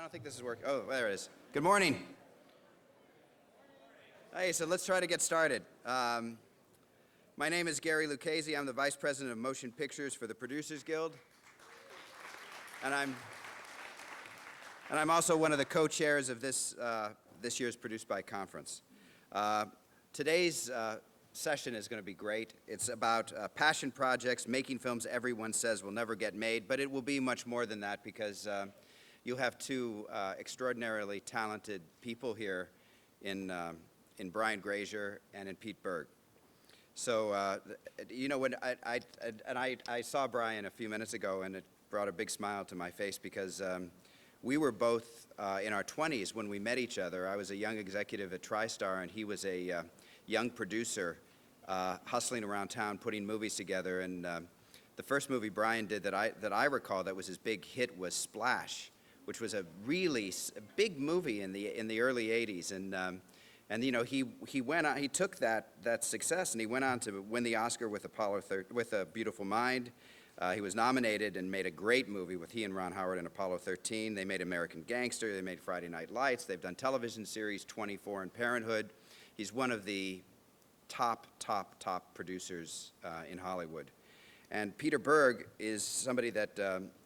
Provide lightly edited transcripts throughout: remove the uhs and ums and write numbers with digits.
don't think this is working. Oh, there it is. Good morning. Hey, so let's try to get started. My name is Gary Lucchese. I'm the Vice President of Motion Pictures for the Producers Guild. And I'm also one of the co-chairs of this year's Produced By conference. Today's session is going to be great. It's about passion projects, making films everyone says will never get made, but it will be much more than that because you'll have two extraordinarily talented people here in Bryan Grazer and in Pete Berg. So, you know, when I saw Bryan a few minutes ago, and it brought a big smile to my face because we were both in our 20s when we met each other. I was a young executive at TriStar, and he was a young producer hustling around town putting movies together. And the first movie Bryan did that I recall that was his big hit was Splash, which was a really big movie in the early 80s. And you know, he went on, he took that success and he went on to win the Oscar with with A Beautiful Mind. He was nominated and made a great movie with he and Ron Howard in Apollo 13. They made American Gangster. They made Friday Night Lights. They've done television series 24 and Parenthood. He's one of the top producers in Hollywood. And Peter Berg is somebody that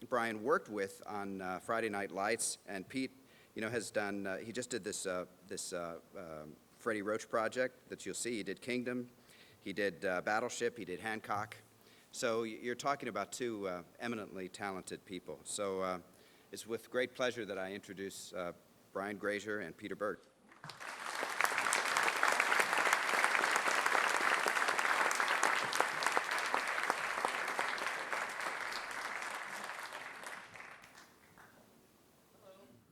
Bryan worked with on Friday Night Lights. And Pete, you know, has done. He just did this Freddie Roach project that you'll see. He did Kingdom. He did Battleship. He did Hancock. So you're talking about two eminently talented people. So it's with great pleasure that I introduce Bryan Grazer and Peter Berg.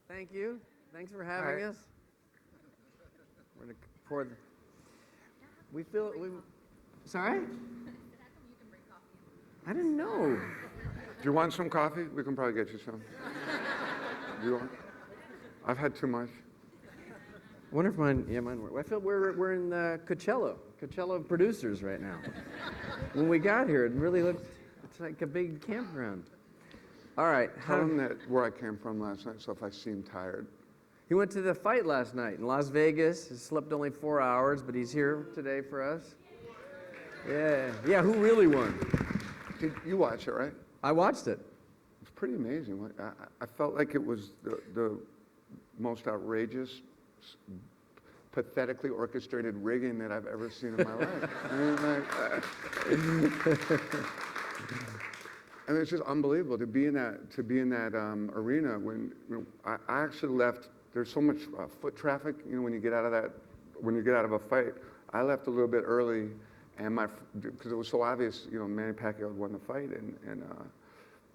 Thank you. Thanks for having us. We're gonna pour the. We feel. Sorry? I didn't know. Do you want some coffee? We can probably get you some. Do you want? I've had too much. I wonder if mine. Yeah, mine work. I feel we're in Coachella of producers right now. When we got here, it really looked. It's like a big campground. All right. Tell him that where I came from last night, so if I seem tired. He went to the fight last night in Las Vegas. He slept only 4 hours, but he's here today for us. Yeah. Who really won? Did you watch it, right? I watched it. It's pretty amazing. I felt like it was the most outrageous, pathetically orchestrated rigging that I've ever seen in my life. I mean, and it's just unbelievable to be in that arena when I actually left. There's so much foot traffic, you know, when you get out of a fight. I left a little bit early, and because it was so obvious, you know, Manny Pacquiao won the fight, and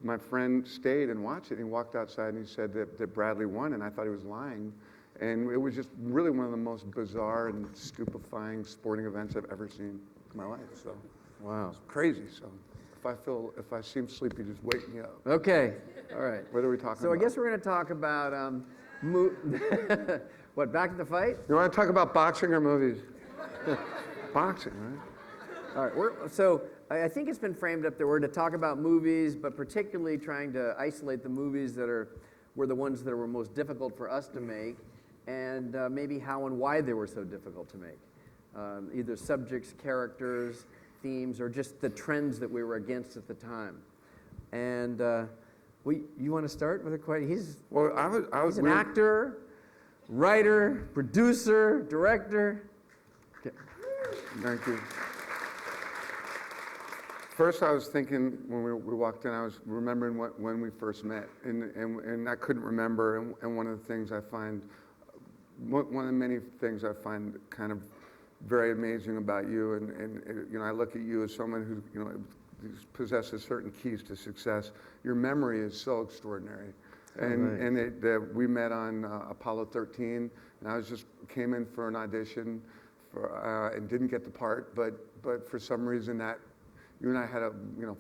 my friend stayed and watched it. And he walked outside and he said that Bradley won, and I thought he was lying. And it was just really one of the most bizarre and stupefying sporting events I've ever seen in my life. So, wow, it's crazy. So. If I seem sleepy, just wake me up. Okay, all right. What are we talking about? So I guess we're going to talk about, what, back to the fight? You want to talk about boxing or movies? Boxing, right? All right, so I think it's been framed up that we're to talk about movies, but particularly trying to isolate the movies that were the ones that were most difficult for us to make, and maybe how and why they were so difficult to make. Either subjects, characters, themes, or just the trends that we were against at the time. And you want to start with a question? He's an actor, writer, producer, director. Okay. Thank you. First, I was thinking when we walked in, I was remembering when we first met, and I couldn't remember. And one of the things I find, one of the many things I find kind of very amazing about you, and you know, I look at you as someone who, you know, possesses certain keys to success. Your memory is so extraordinary, and we met on Apollo 13, and I came in for an audition, and didn't get the part, but for some reason that you and I had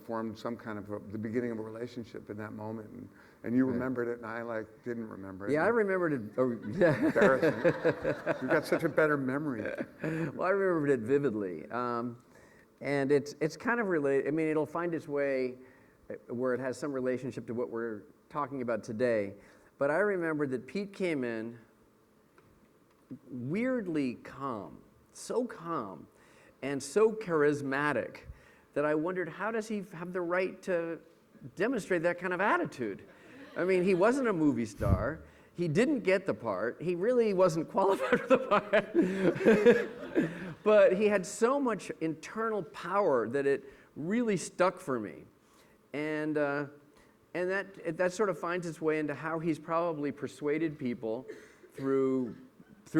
formed some kind of the beginning of a relationship in that moment, and you remembered it, and I didn't remember it. Yeah, I remembered it. Oh, yeah. Embarrassing. You've got such a better memory. Well, I remembered it vividly, and it's kind of related. I mean, it'll find its way where it has some relationship to what we're talking about today. But I remember that Pete came in weirdly calm, and so charismatic that I wondered, how does he have the right to demonstrate that kind of attitude? I mean, he wasn't a movie star. He didn't get the part. He really wasn't qualified for the part. But he had so much internal power that it really stuck for me. And that sort of finds its way into how he's probably persuaded people through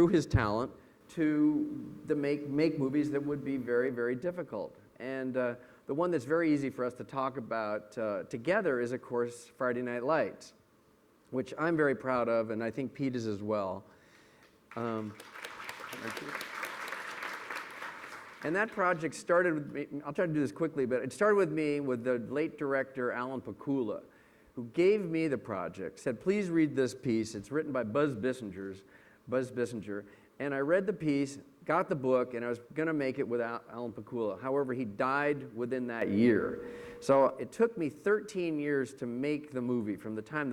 his talent to make movies that would be very, very difficult. And the one that's very easy for us to talk about together is, of course, Friday Night Lights, which I'm very proud of, and I think Pete is as well. Thank you. And that project started with me. I'll try to do this quickly, but it started with me with the late director Alan Pakula, who gave me the project, said, please read this piece. It's written by Buzz Bissinger. And I read the piece, got the book, and I was going to make it without Alan Pakula. However, he died within that year. So it took me 13 years to make the movie, from the time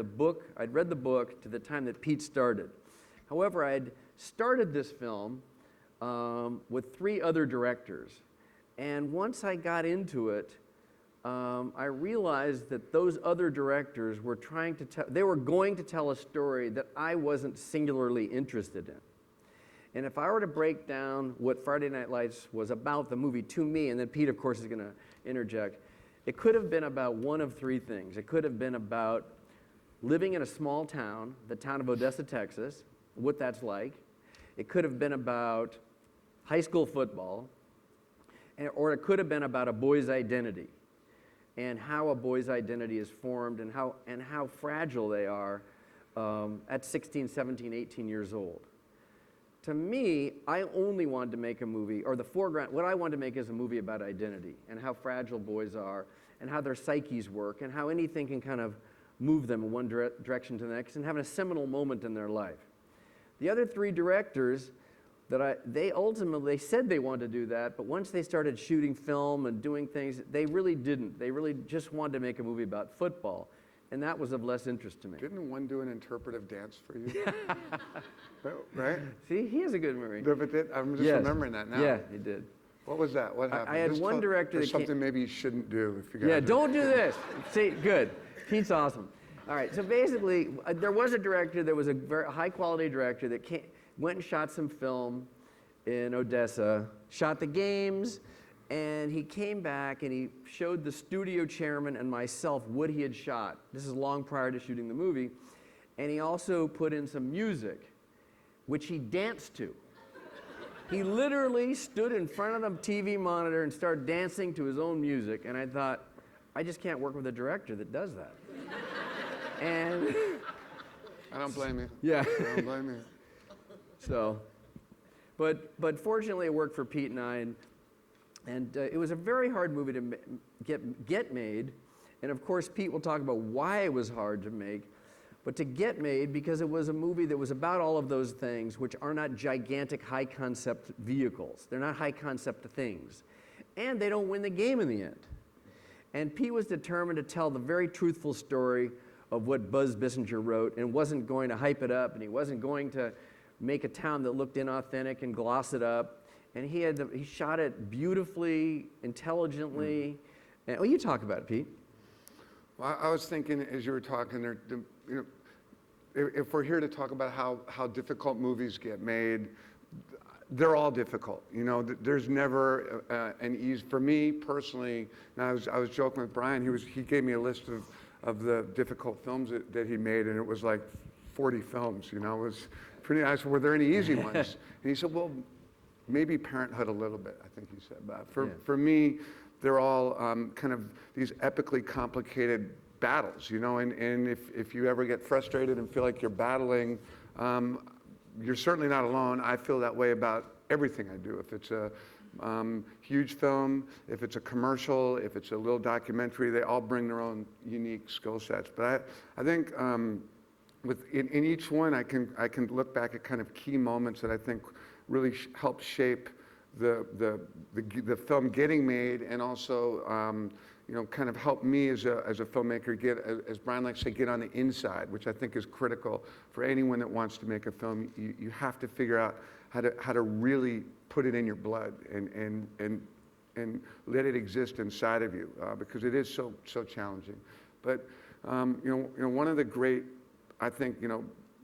I'd read the book to the time that Pete started. However, I'd started this film with 3 other directors. And once I got into it, I realized that those other directors were they were going to tell a story that I wasn't singularly interested in. And if I were to break down what Friday Night Lights was about, the movie, to me, and then Pete, of course, is going to interject, it could have been about one of 3 things. It could have been about living in a small town, the town of Odessa, Texas, what that's like. It could have been about high school football, or it could have been about a boy's identity and how a boy's identity is formed and how fragile they are at 16, 17, 18 years old. To me, I only wanted to make a movie, or the foreground, what I wanted to make is a movie about identity and how fragile boys are and how their psyches work and how anything can kind of move them in one direction to the next and having a seminal moment in their life. The other 3 directors, they ultimately said they wanted to do that, but once they started shooting film and doing things, they really didn't. They really just wanted to make a movie about football, and that was of less interest to me. Didn't one do an interpretive dance for you? Right? See, he has a good memory. I'm just remembering that now. Yeah, he did. What was that? What happened? I had one director that something maybe you shouldn't do if you guys. Yeah, don't do this. See, good. Pete's awesome. All right, so basically, there was a director that was a very high-quality director that went and shot some film in Odessa, shot the games, and he came back and he showed the studio chairman and myself what he had shot. This is long prior to shooting the movie. And he also put in some music, which he danced to. He literally stood in front of the TV monitor and started dancing to his own music, and I thought, I just can't work with a director that does that. And I don't blame you. yeah. I don't blame you. So, but fortunately it worked for Pete and I, and it was a very hard movie to get made, and of course Pete will talk about why it was hard to make, but to get made because it was a movie that was about all of those things which are not gigantic high concept vehicles. They're not high concept things, and they don't win the game in the end. And Pete was determined to tell the very truthful story of what Buzz Bissinger wrote, and wasn't going to hype it up, and he wasn't going to make a town that looked inauthentic and gloss it up. And he shot it beautifully, intelligently. And, you talk about it, Pete. Well, I was thinking as you were talking there, if we're here to talk about how difficult movies get made, they're all difficult. There's never an easy. For me personally, and I was joking with Brian. He gave me a list of the difficult films that he made, and it was like 40 films. It was pretty nice. Were there any easy ones? And he said, well, maybe Parenthood a little bit, I think he said. But for me, they're all kind of these epically complicated battles, and if you ever get frustrated and feel like you're battling, you're certainly not alone. I feel that way about everything I do. If it's a huge film, if it's a commercial, if it's a little documentary, they all bring their own unique skill sets. But I think in each one, I can look back at kind of key moments that I think really help shape the film getting made, and also kind of helped me as a filmmaker get, as Brian likes to say, get on the inside, which I think is critical for anyone that wants to make a film. You have to figure out how to really put it in your blood and let it exist inside of you, because it is so challenging. But one of the great, I think,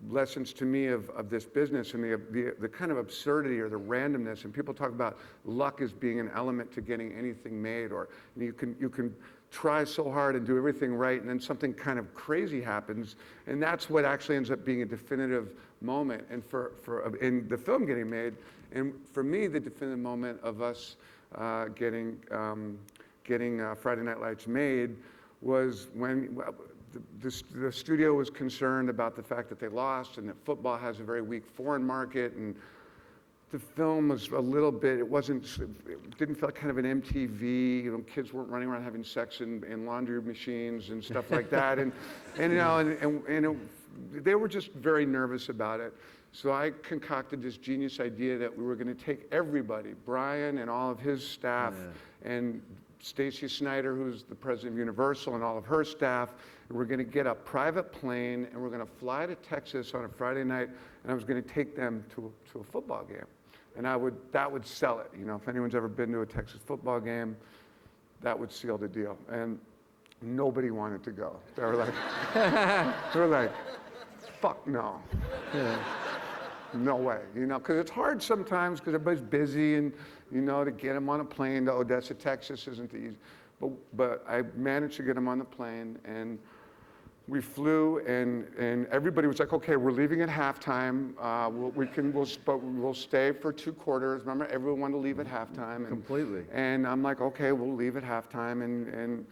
lessons to me of this business and the kind of absurdity or the randomness, and people talk about luck as being an element to getting anything made, or you can try so hard and do everything right, and then something kind of crazy happens, and that's what actually ends up being a definitive moment. And in the film getting made, and for me, the definitive moment of us getting Friday Night Lights made was when the studio was concerned about the fact that they lost and that football has a very weak foreign market, and the film was a little bit, it didn't feel like kind of an MTV, kids weren't running around having sex in laundry machines and stuff like that, and they were just very nervous about it. So I concocted this genius idea that we were going to take everybody, Bryan and all of his staff, and Stacy Snyder, who's the president of Universal, and all of her staff, and we're going to get a private plane, and we're going to fly to Texas on a Friday night, and I was going to take them to a football game. And that would sell it. If anyone's ever been to a Texas football game, that would seal the deal. And nobody wanted to go. They were like, fuck no. Yeah. No way, because it's hard sometimes because everybody's busy, and to get them on a plane to Odessa, Texas isn't the easy. But I managed to get them on the plane, and we flew, and everybody was like, okay, we're leaving at halftime. We'll stay for 2 quarters. Remember, everyone wanted to leave at halftime. Completely. And I'm like, okay, we'll leave at halftime, and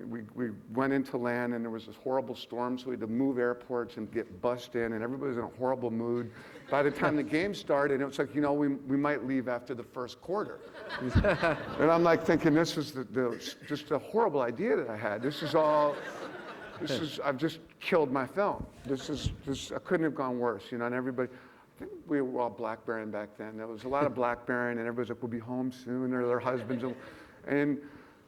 we went into land, and there was this horrible storm, so we had to move airports and get bussed in, and everybody was in a horrible mood. By the time the game started, it was like, we might leave after the first quarter. And I'm like thinking, this was just a horrible idea that I had. I've just killed my film. I couldn't have gone worse, and everybody, I think we were all blackberrying back then. There was a lot of blackberrying, and everybody's like, we'll be home soon, or their husbands. And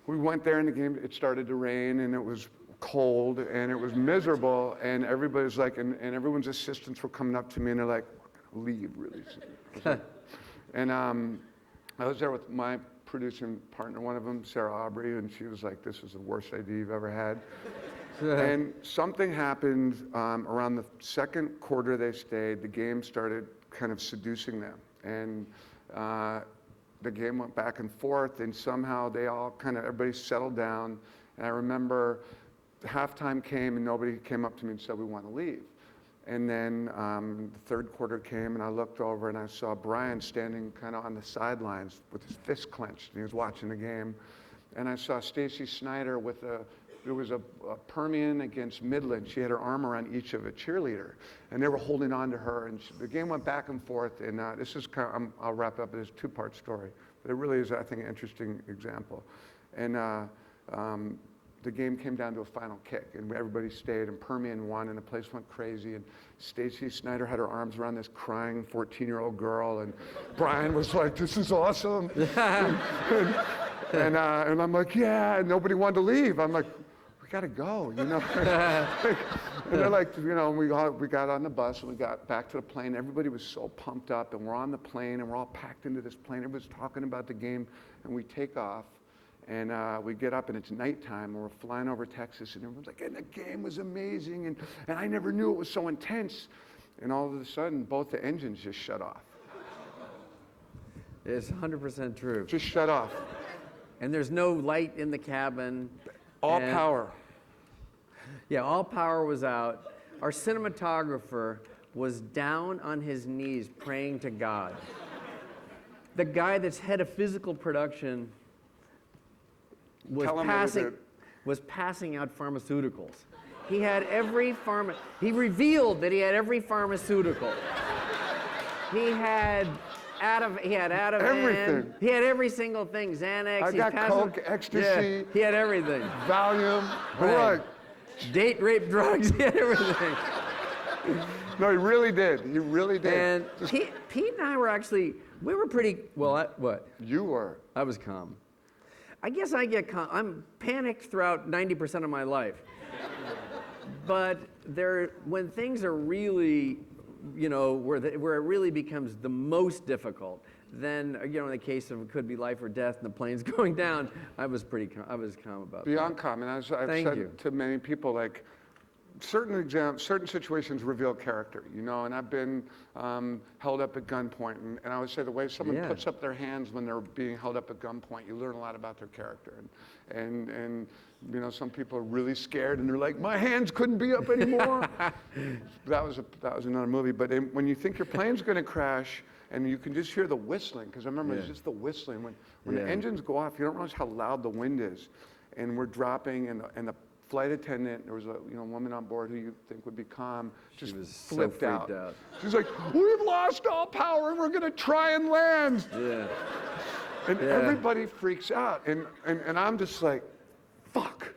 we went there in the game, it started to rain, and it was cold, and it was miserable, and everybody's like, and everyone's assistants were coming up to me, and they're like, leave really soon. And I was there with my producing partner, one of them, Sarah Aubrey, and she was like, this is the worst idea you've ever had. And something happened around the second quarter they stayed, the game started kind of seducing them. And the game went back and forth, and somehow everybody settled down. And I remember halftime came, and nobody came up to me and said, we want to leave. And then the third quarter came, and I looked over, and I saw Bryan standing kind of on the sidelines with his fist clenched, and he was watching the game. And I saw Stacy Snyder it was a Permian against Midland. She had her arm around each of a cheerleader, and they were holding on to her. And the game went back and forth. And this is I'll wrap up. It's a 2-part story, but it really is, I think, an interesting example. And the game came down to a final kick, and everybody stayed, and Permian won, and the place went crazy. And Stacy Snyder had her arms around this crying 14-year-old girl, and Bryan was like, "This is awesome." and I'm like, "Yeah," and nobody wanted to leave. I'm like, we gotta go, And they're like, we got on the bus, and we got back to the plane. Everybody was so pumped up, and we're on the plane, and we're all packed into this plane. Everybody's talking about the game, and we take off, and we get up, and it's nighttime, and we're flying over Texas, and everyone's like, and the game was amazing, and I never knew it was so intense. And all of a sudden, both the engines just shut off. It's 100% true. Just shut off. And there's no light in the cabin. All power. Yeah, all power was out. Our cinematographer was down on his knees praying to God. The guy that's head of physical production was passing out pharmaceuticals. He had he revealed that he had every pharmaceutical. He had Ativan. Everything. He had every single thing. Xanax. I got coke, ecstasy. Yeah, he had everything. Valium. Right. Date rape drugs. He had everything. No, he really did. He really did. And Pete and I were we were pretty, what? You were. I was calm. I guess I'm panicked throughout 90% of my life. But when things are really, where it really becomes the most difficult, then, in the case of it could be life or death and the plane's going down, I was calm about that. Beyond calm, and I've said to many people, like, certain situations reveal character, and I've been held up at gunpoint, and I would say the way someone puts up their hands when they're being held up at gunpoint, you learn a lot about their character, and some people are really scared and they're like, my hands couldn't be up anymore. that was another movie, but when you think your plane's going to crash and you can just hear the whistling, because I remember it's just the whistling when the engines go off, you don't realize how loud the wind is, and we're dropping, and the flight attendant, there was a woman on board who you think would be calm, just flipped out. She's like, we've lost all power and we're going to try and land. Yeah. And everybody freaks out. And I'm just like, fuck.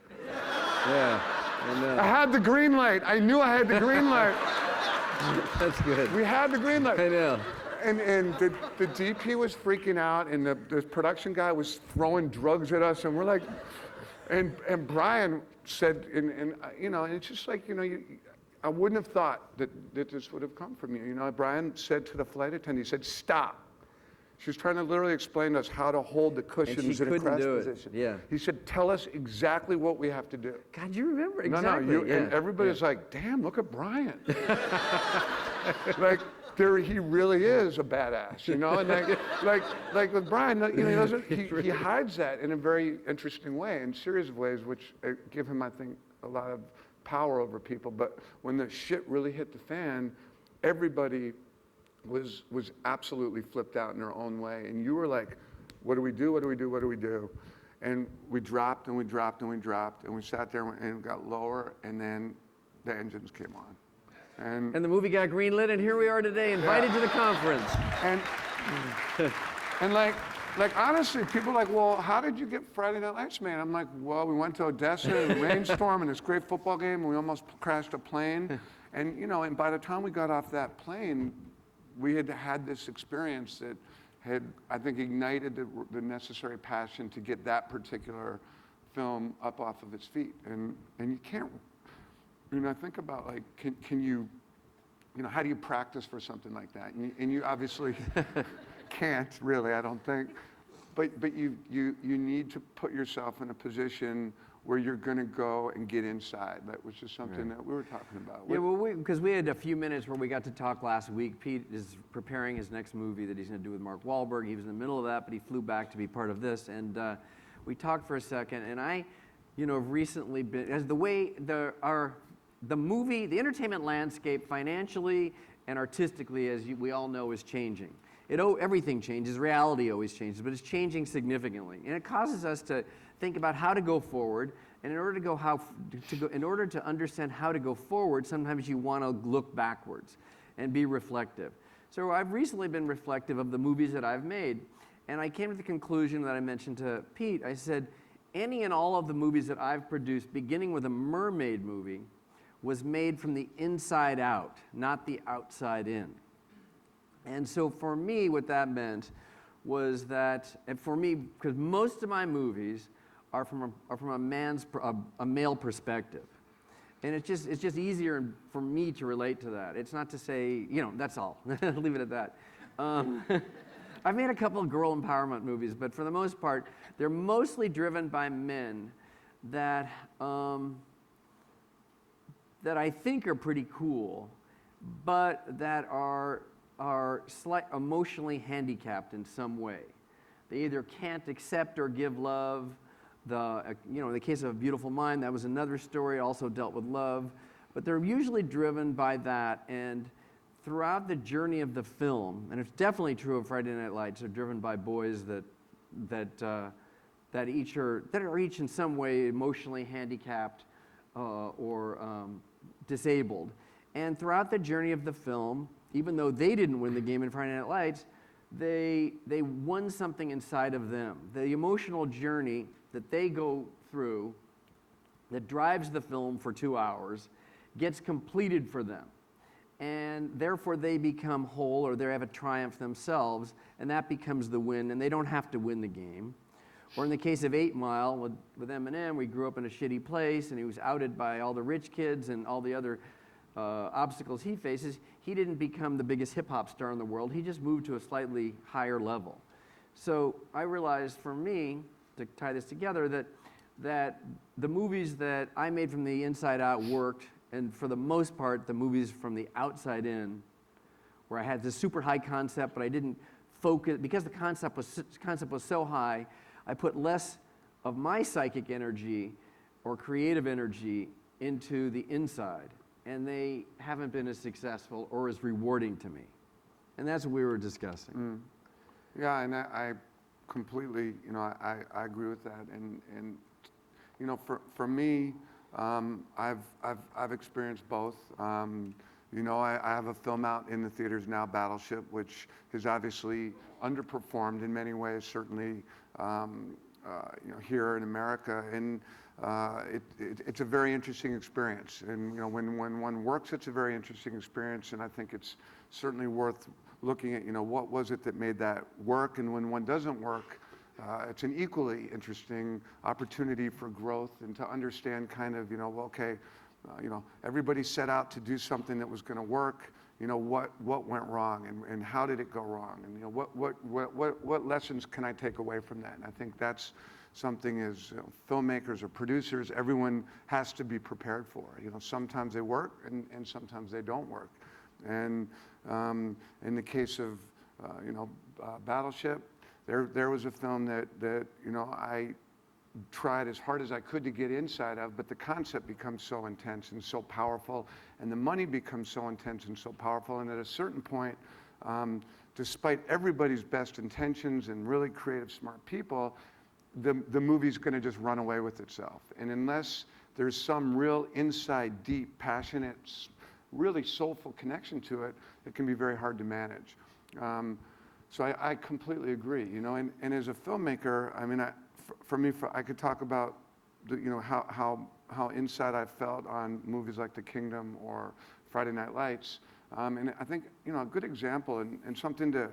Yeah, I know. I had the green light. I knew I had the green light. That's good. We had the green light. I know. And the DP was freaking out, and the production guy was throwing drugs at us, and we're like, and Bryan said, and it's just like, I wouldn't have thought that this would have come from you. Bryan said to the flight attendant, he said, stop. She was trying to literally explain to us how to hold the cushions in a crash position. Yeah. He said, tell us exactly what we have to do. God, you remember exactly. No, and everybody's like, damn, look at Bryan. Like, he really is a badass, and like with Bryan, he hides that in a very interesting way, in a series of ways, which give him, I think, a lot of power over people. But when the shit really hit the fan, everybody was absolutely flipped out in their own way, and you were like, what do we do? What do we do? What do we do? And we dropped and we dropped and we dropped, and we sat there and it got lower, and then the engines came on. And the movie got greenlit, and here we are today, invited to the conference. And like honestly, people are like, well, how did you get Friday Night Lights made? I'm like, well, we went to Odessa in a rainstorm and this great football game, and we almost crashed a plane. And and by the time we got off that plane, we had this experience that had, I think, ignited the necessary passion to get that particular film up off of its feet. And you can't. I think about, like, can you, how do you practice for something like that? And you obviously can't really, I don't think. But you need to put yourself in a position where you're going to go and get inside, which is something that we were talking about. Yeah, well, because we had a few minutes where we got to talk last week. Pete is preparing his next movie that he's going to do with Mark Wahlberg. He was in the middle of that, but he flew back to be part of this. And we talked for a second, and I, have recently been, as the way the movie, the entertainment landscape financially and artistically, as we all know, is changing. Everything changes, reality always changes, but it's changing significantly. And it causes us to think about how to go forward, and in order to understand how to go forward, sometimes you want to look backwards and be reflective. So I've recently been reflective of the movies that I've made, and I came to the conclusion that I mentioned to Pete. I said, any and all of the movies that I've produced, beginning with a mermaid movie, was made from the inside out, not the outside in. And so for me, what that meant was that, and for me, because most of my movies are from a male perspective, and it's just easier for me to relate to that. It's not to say, that's all. Leave it at that. I've made a couple of girl empowerment movies, but for the most part, they're mostly driven by men that I think are pretty cool, but that are emotionally handicapped in some way. They either can't accept or give love. In the case of A Beautiful Mind, that was another story, also dealt with love, but they're usually driven by that. And throughout the journey of the film, and it's definitely true of Friday Night Lights, they're driven by boys that are each in some way emotionally handicapped or disabled. And throughout the journey of the film, even though they didn't win the game in Friday Night Lights, they won something inside of them. The emotional journey that they go through that drives the film for 2 hours gets completed for them. And therefore they become whole, or they have a triumph themselves, and that becomes the win, and they don't have to win the game. Or in the case of 8 Mile with Eminem, we grew up in a shitty place and he was outed by all the rich kids and all the other obstacles he faces. He didn't become the biggest hip hop star in the world. He just moved to a slightly higher level. So I realized for me, to tie this together, that the movies that I made from the inside out worked, and for the most part, the movies from the outside in, where I had this super high concept, but I didn't focus, because the concept was so high, I put less of my psychic energy or creative energy into the inside, and they haven't been as successful or as rewarding to me. And that's what we were discussing. Yeah, and I completely, I agree with that. And for me, I've experienced both. I have a film out in the theaters now, Battleship, which has obviously underperformed in many ways, certainly here in America. And it's a very interesting experience. And when one works, it's a very interesting experience. And I think it's certainly worth looking at, what was it that made that work? And when one doesn't work, it's an equally interesting opportunity for growth and to understand kind of, everybody set out to do something that was going to work. What went wrong and how did it go wrong? And what lessons can I take away from that? And I think that's something as filmmakers or producers, everyone has to be prepared for. Sometimes they work and sometimes they don't work. And in the case of Battleship, there was a film that I tried as hard as I could to get inside of, but the concept becomes so intense and so powerful, and the money becomes so intense and so powerful, and at a certain point, despite everybody's best intentions and really creative, smart people, the movie's going to just run away with itself. And unless there's some real inside, deep, passionate, really soulful connection to it, it can be very hard to manage. So I completely agree, and as a filmmaker, I mean, for me, I could talk about how inside I felt on movies like The Kingdom or Friday Night Lights, and I think a good example and something to,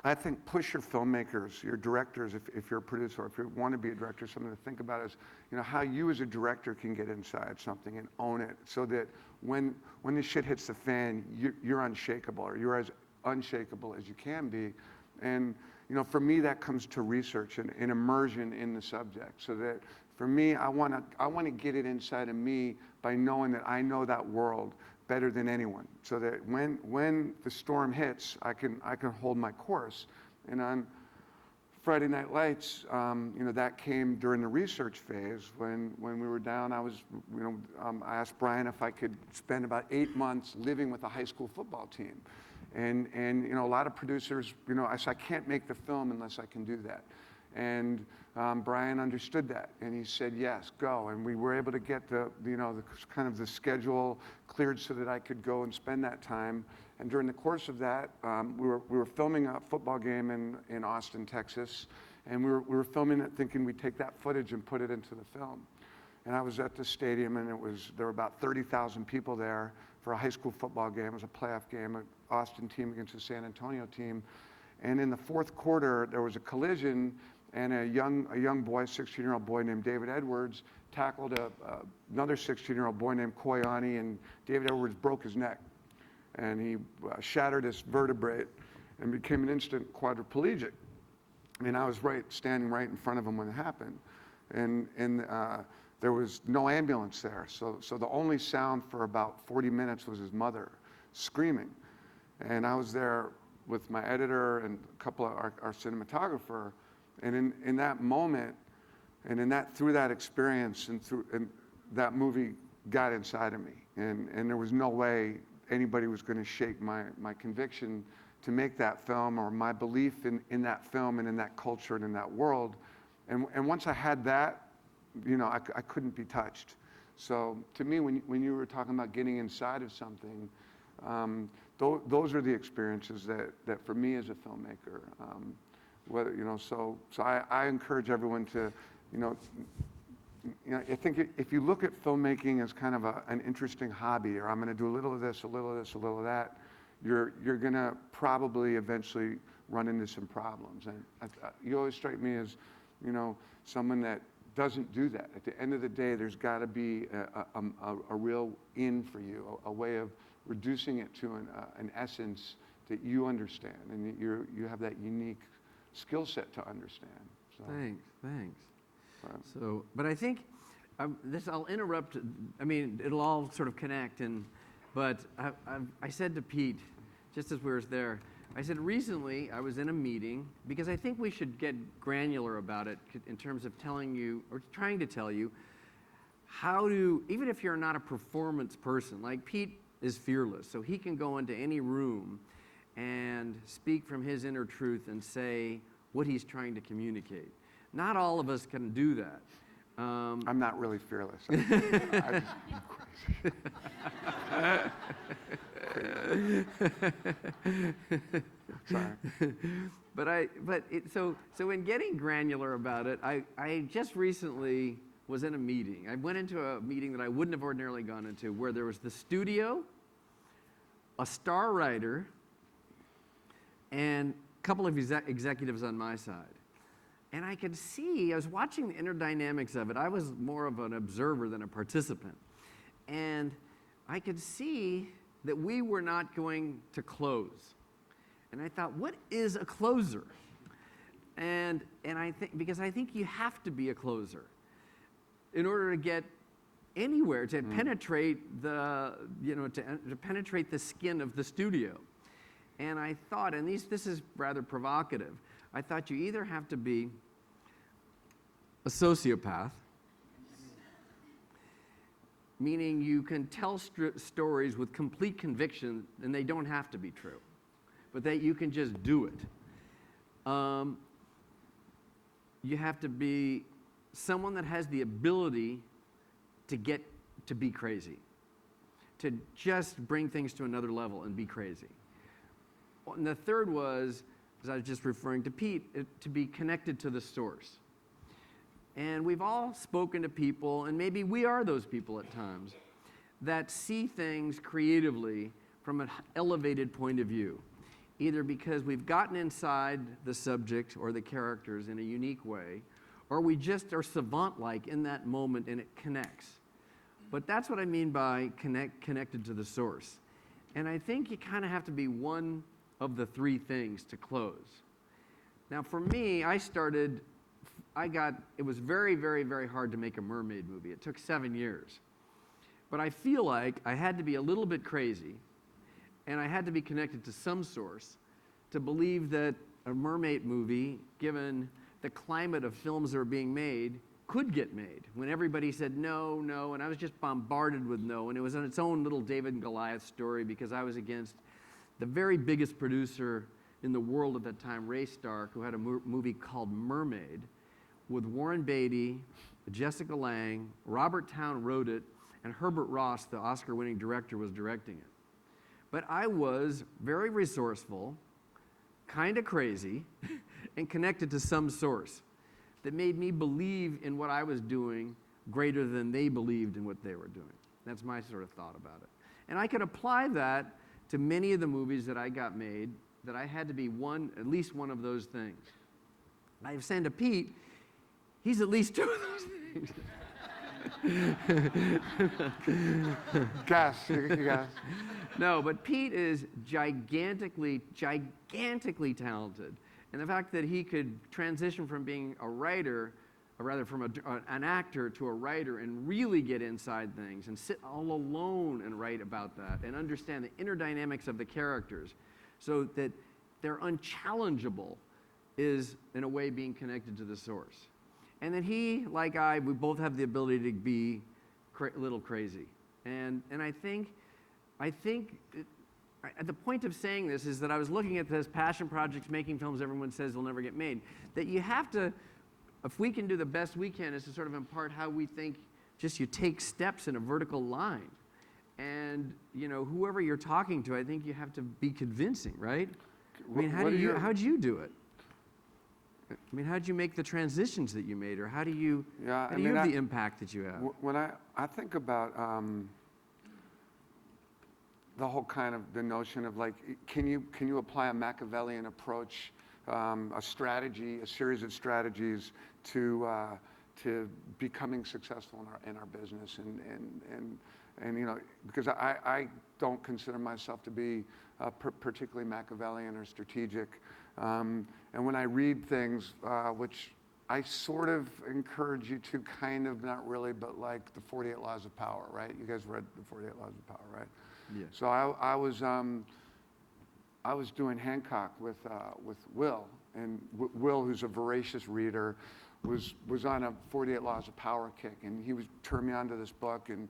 I think, push your filmmakers, your directors, if you're a producer or if you want to be a director, something to think about is how you as a director can get inside something and own it, so that when the shit hits the fan, you're unshakable, or you're as unshakable as you can be. And for me, that comes to research and immersion in the subject. So that for me, I want to get it inside of me by knowing that I know that world better than anyone. So that when the storm hits, I can hold my course. And on Friday Night Lights, that came during the research phase when we were down. I asked Bryan if I could spend about 8 months living with a high school football team. And a lot of producers, I said, I can't make the film unless I can do that. And Bryan understood that, and he said, yes, go. And we were able to get the kind of the schedule cleared so that I could go and spend that time. And during the course of that, we were filming a football game in Austin, Texas, and we were filming it thinking we'd take that footage and put it into the film. And I was at the stadium, and there were about 30,000 people there for a high school football game. It was a playoff game, an Austin team against a San Antonio team. And in the fourth quarter, there was a collision, and a young boy, 16-year-old boy named David Edwards, tackled another 16-year-old boy named Koyani, and David Edwards broke his neck. And he shattered his vertebrae and became an instant quadriplegic. I mean, I was standing right in front of him when it happened. And there was no ambulance there. So the only sound for about 40 minutes was his mother screaming. And I was there with my editor and a couple of our cinematographer. And in that moment, and through that experience and that movie got inside of me. And there was no way anybody was going to shake my conviction to make that film, or my belief in that film and in that culture and in that world. And once I had that, I couldn't be touched. So to me, when you were talking about getting inside of something, those are the experiences that for me as a filmmaker, so I encourage everyone to, I think if you look at filmmaking as kind of an interesting hobby, or I'm going to do a little of this, a little of this, a little of that, you're going to probably eventually run into some problems. And you always strike me as, someone that doesn't do that. At the end of the day, there's got to be a real in for you, a way of reducing it to an essence that you understand, and that you have that unique skill set to understand. So, Thanks. So, but I think I'll interrupt. I mean, it'll all sort of connect. But I said to Pete, just as we were there, I said recently I was in a meeting, because I think we should get granular about it in terms of telling you, or trying to tell you, how to, even if you're not a performance person, like Pete is fearless, so he can go into any room and speak from his inner truth and say what he's trying to communicate. Not all of us can do that. I'm not really fearless. I'm sorry. So in getting granular about it, I just recently was in a meeting. I went into a meeting that I wouldn't have ordinarily gone into, where there was the studio, a star writer, and a couple of executives on my side. And I could see, I was watching the inner dynamics of it. I was more of an observer than a participant. And I could see that we were not going to close. And I thought, what is a closer? And I think, because I think you have to be a closer in order to get anywhere, to penetrate the, to penetrate the skin of the studio. And I thought, and this is rather provocative, I thought you either have to be a sociopath, meaning you can tell stories with complete conviction, and they don't have to be true, but that you can just do it. You have to be someone that has the ability to get to be crazy, to just bring things to another level and be crazy. And the third was, as I was just referring to Pete, to be connected to the source. And we've all spoken to people, and maybe we are those people at times, that see things creatively from an elevated point of view, either because we've gotten inside the subject or the characters in a unique way, or we just are savant-like in that moment and it connects. But that's what I mean by connected to the source. And I think you kind of have to be one of the three things to close. Now for me, it was very, very, very hard to make a mermaid movie. It took 7 years. But I feel like I had to be a little bit crazy, and I had to be connected to some source to believe that a mermaid movie, given the climate of films that are being made, could get made. When everybody said no, no, and I was just bombarded with no, and it was on its own little David and Goliath story, because I was against the very biggest producer in the world at that time, Ray Stark, who had a movie called Mermaid, with Warren Beatty, Jessica Lange, Robert Towne wrote it, and Herbert Ross, the Oscar-winning director, was directing it. But I was very resourceful, kind of crazy, and connected to some source that made me believe in what I was doing greater than they believed in what they were doing. That's my sort of thought about it. And I could apply that to many of the movies that I got made, that I had to be at least one of those things. I was saying to Pete, he's at least two of those things. Gas, you gas. No, but Pete is gigantically talented. And the fact that he could transition from being a writer, or rather from an actor to a writer, and really get inside things and sit all alone and write about that and understand the inner dynamics of the characters so that they're unchallengeable, is in a way being connected to the source. And then he, like we both have the ability to be a little crazy. And I think the point of saying this is that I was looking at this passion projects, making films everyone says will never get made, that you have to, if we can do the best we can, is to sort of impart how we think, just you take steps in a vertical line. And, whoever you're talking to, I think you have to be convincing, right? I mean, how'd you do it? I mean, how'd you make the transitions that you made, or how do you have the impact that you have? When I think about the whole kind of the notion of like, can you apply a Machiavellian approach a series of strategies to becoming successful in our business, and you know, because I don't consider myself to be particularly Machiavellian or strategic, and when I read things, which I sort of encourage you to, kind of, not really, but like the 48 Laws of Power, right? You guys read the 48 Laws of Power, right? Yeah. So I was doing Hancock with Will, and Will, who's a voracious reader, was on a 48 Laws of Power kick, and he turned me on to this book. And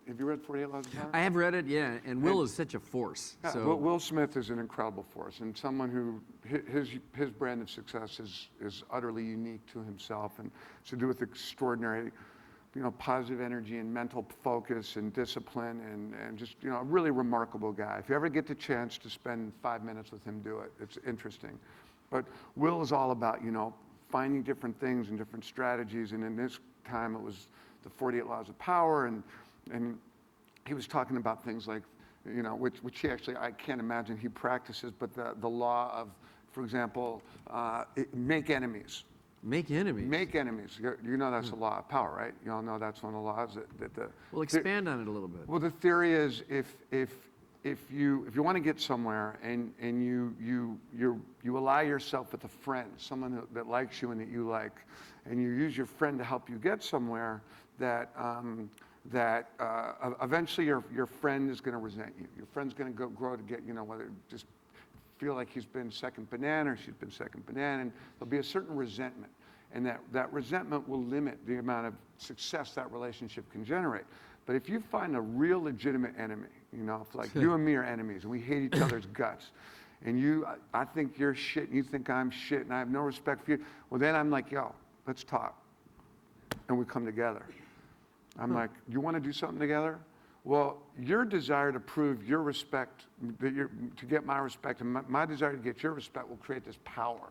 have you read 48 Laws of Power? I have read it, yeah. And Will is such a force. Yeah, So Will Smith is an incredible force, and someone who his brand of success is utterly unique to himself, and it's to do with extraordinary, you know, positive energy and mental focus and discipline, and just, you know, a really remarkable guy. If you ever get the chance to spend 5 minutes with him, do it. It's interesting. But Will is all about, you know, finding different things and different strategies, and in this time it was the 48 Laws of Power, and he was talking about things like, you know, which he actually, I can't imagine he practices, but the law of, for example, make enemies. make enemies. Make enemies. You know that's a law of power, right? You all know that's one of the laws that the. Well, expand on it a little bit. Well, the theory is if you want to get somewhere and you ally yourself with a friend, someone that likes you and that you like, and you use your friend to help you get somewhere, that eventually your friend is going to resent you. Your friend's going to grow to get, you know, whether just feel like he's been second banana or she's been second banana, and there'll be a certain resentment. And that resentment will limit the amount of success that relationship can generate. But if you find a real legitimate enemy, you know, if like you and me are enemies and we hate each other's guts, and I think you're shit and you think I'm shit and I have no respect for you, well then I'm like, yo, let's talk. And we come together. I'm like, you want to do something together? Well, your desire to prove your respect, to get my respect, and my desire to get your respect will create this power.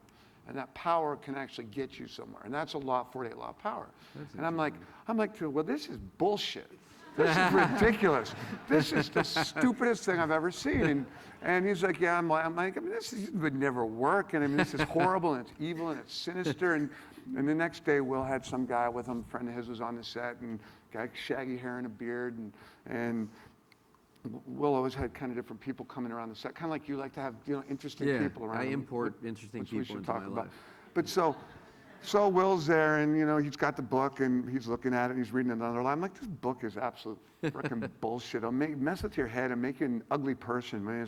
And that power can actually get you somewhere. And that's a law, 48 law of power. And I'm like, well, this is bullshit. This is ridiculous. This is the stupidest thing I've ever seen. And he's like, yeah, I'm like, I mean, this would never work. And I mean, this is horrible, and it's evil, and it's sinister. And the next day, Will had some guy with him, a friend of his was on the set, and guy shaggy hair and a beard, and Will always had kind of different people coming around the set, kind of like you like to have, you know, interesting people around. I him, import interesting people into my life. But so Will's there, and you know, he's got the book, and he's looking at it, and he's reading another line. I'm like, this book is absolute freaking bullshit. It'll mess with your head and make you an ugly person, man.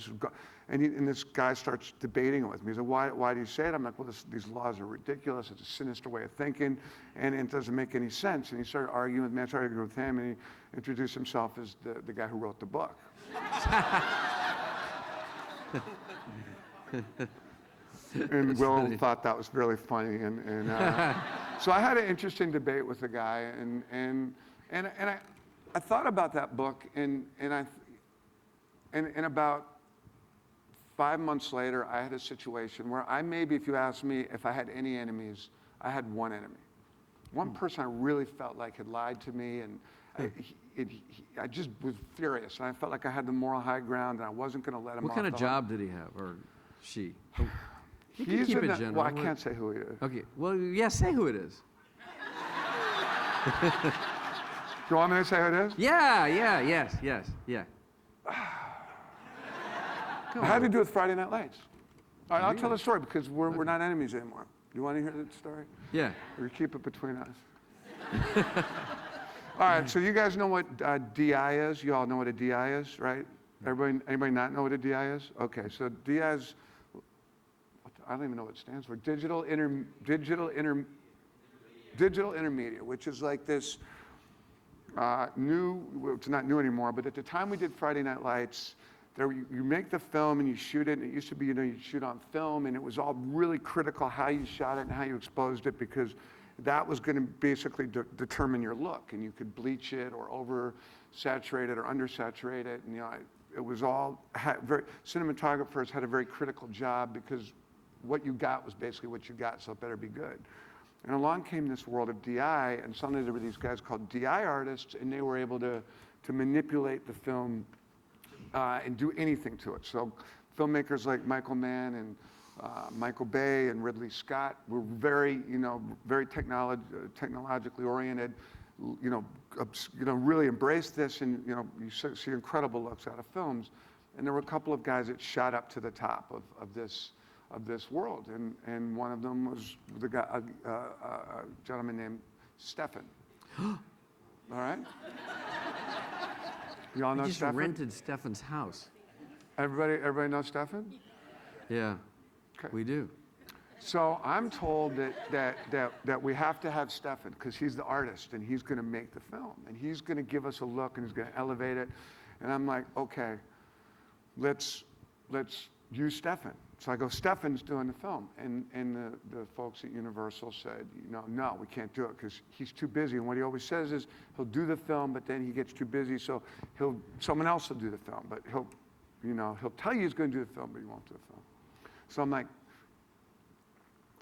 And this guy starts debating it with me. He said, why do you say it? I'm like, well, these laws are ridiculous. It's a sinister way of thinking, and it doesn't make any sense. And he started arguing with me. I started arguing with him, and he introduced himself as the guy who wrote the book. And Will thought that was really funny, and so I had an interesting debate with the guy, and I thought about that book, and about 5 months later, I had a situation where maybe, if you asked me if I had any enemies, I had one enemy, one person I really felt like had lied to me, and I just was furious, and I felt like I had the moral high ground, and I wasn't going to let him off. What kind of job did he have, or she? You can He's keep in it the, general. well, I can't say who he is. Okay. Well, yeah, say who it is. You want me to say who it is? Yeah. It had to do with Friday Night Lights. All right, I'll tell the story because we're not enemies anymore. You want to hear the story? Yeah. Or keep it between us? All right, so you guys know what DI is? You all know what a DI is, right? Anybody not know what a DI is? Okay, so DI is, I don't even know what it stands for. Digital intermediate, which is like this new, well, it's not new anymore, but at the time we did Friday Night Lights, you make the film and you shoot it, and it used to be, you know, you shoot on film, and it was all really critical how you shot it and how you exposed it, because that was going to basically determine your look, and you could bleach it or oversaturate it or undersaturate it, and you know, it was all cinematographers had a very critical job, because what you got was basically what you got, so it better be good. And along came this world of DI, and suddenly there were these guys called DI artists, and they were able to manipulate the film and do anything to it. So filmmakers like Michael Mann and Michael Bay and Ridley Scott were very, very technologically oriented, really embraced this, and, you see incredible looks out of films. And there were a couple of guys that shot up to the top of this world, and one of them was a gentleman named Stefan. All right? You all know I just Stefan? rented Stefan's house. Everybody know Stefan? Yeah, Okay. we do. So I'm told that we have to have Stefan because he's the artist and he's going to make the film and he's going to give us a look and he's going to elevate it. And I'm like, okay, let's use Stefan. So I go, Stefan's doing the film. And the folks at Universal said, no, we can't do it because he's too busy. And what he always says is he'll do the film, but then he gets too busy, so someone else will do the film. But he'll tell you he's going to do the film, but he won't do the film. So I'm like,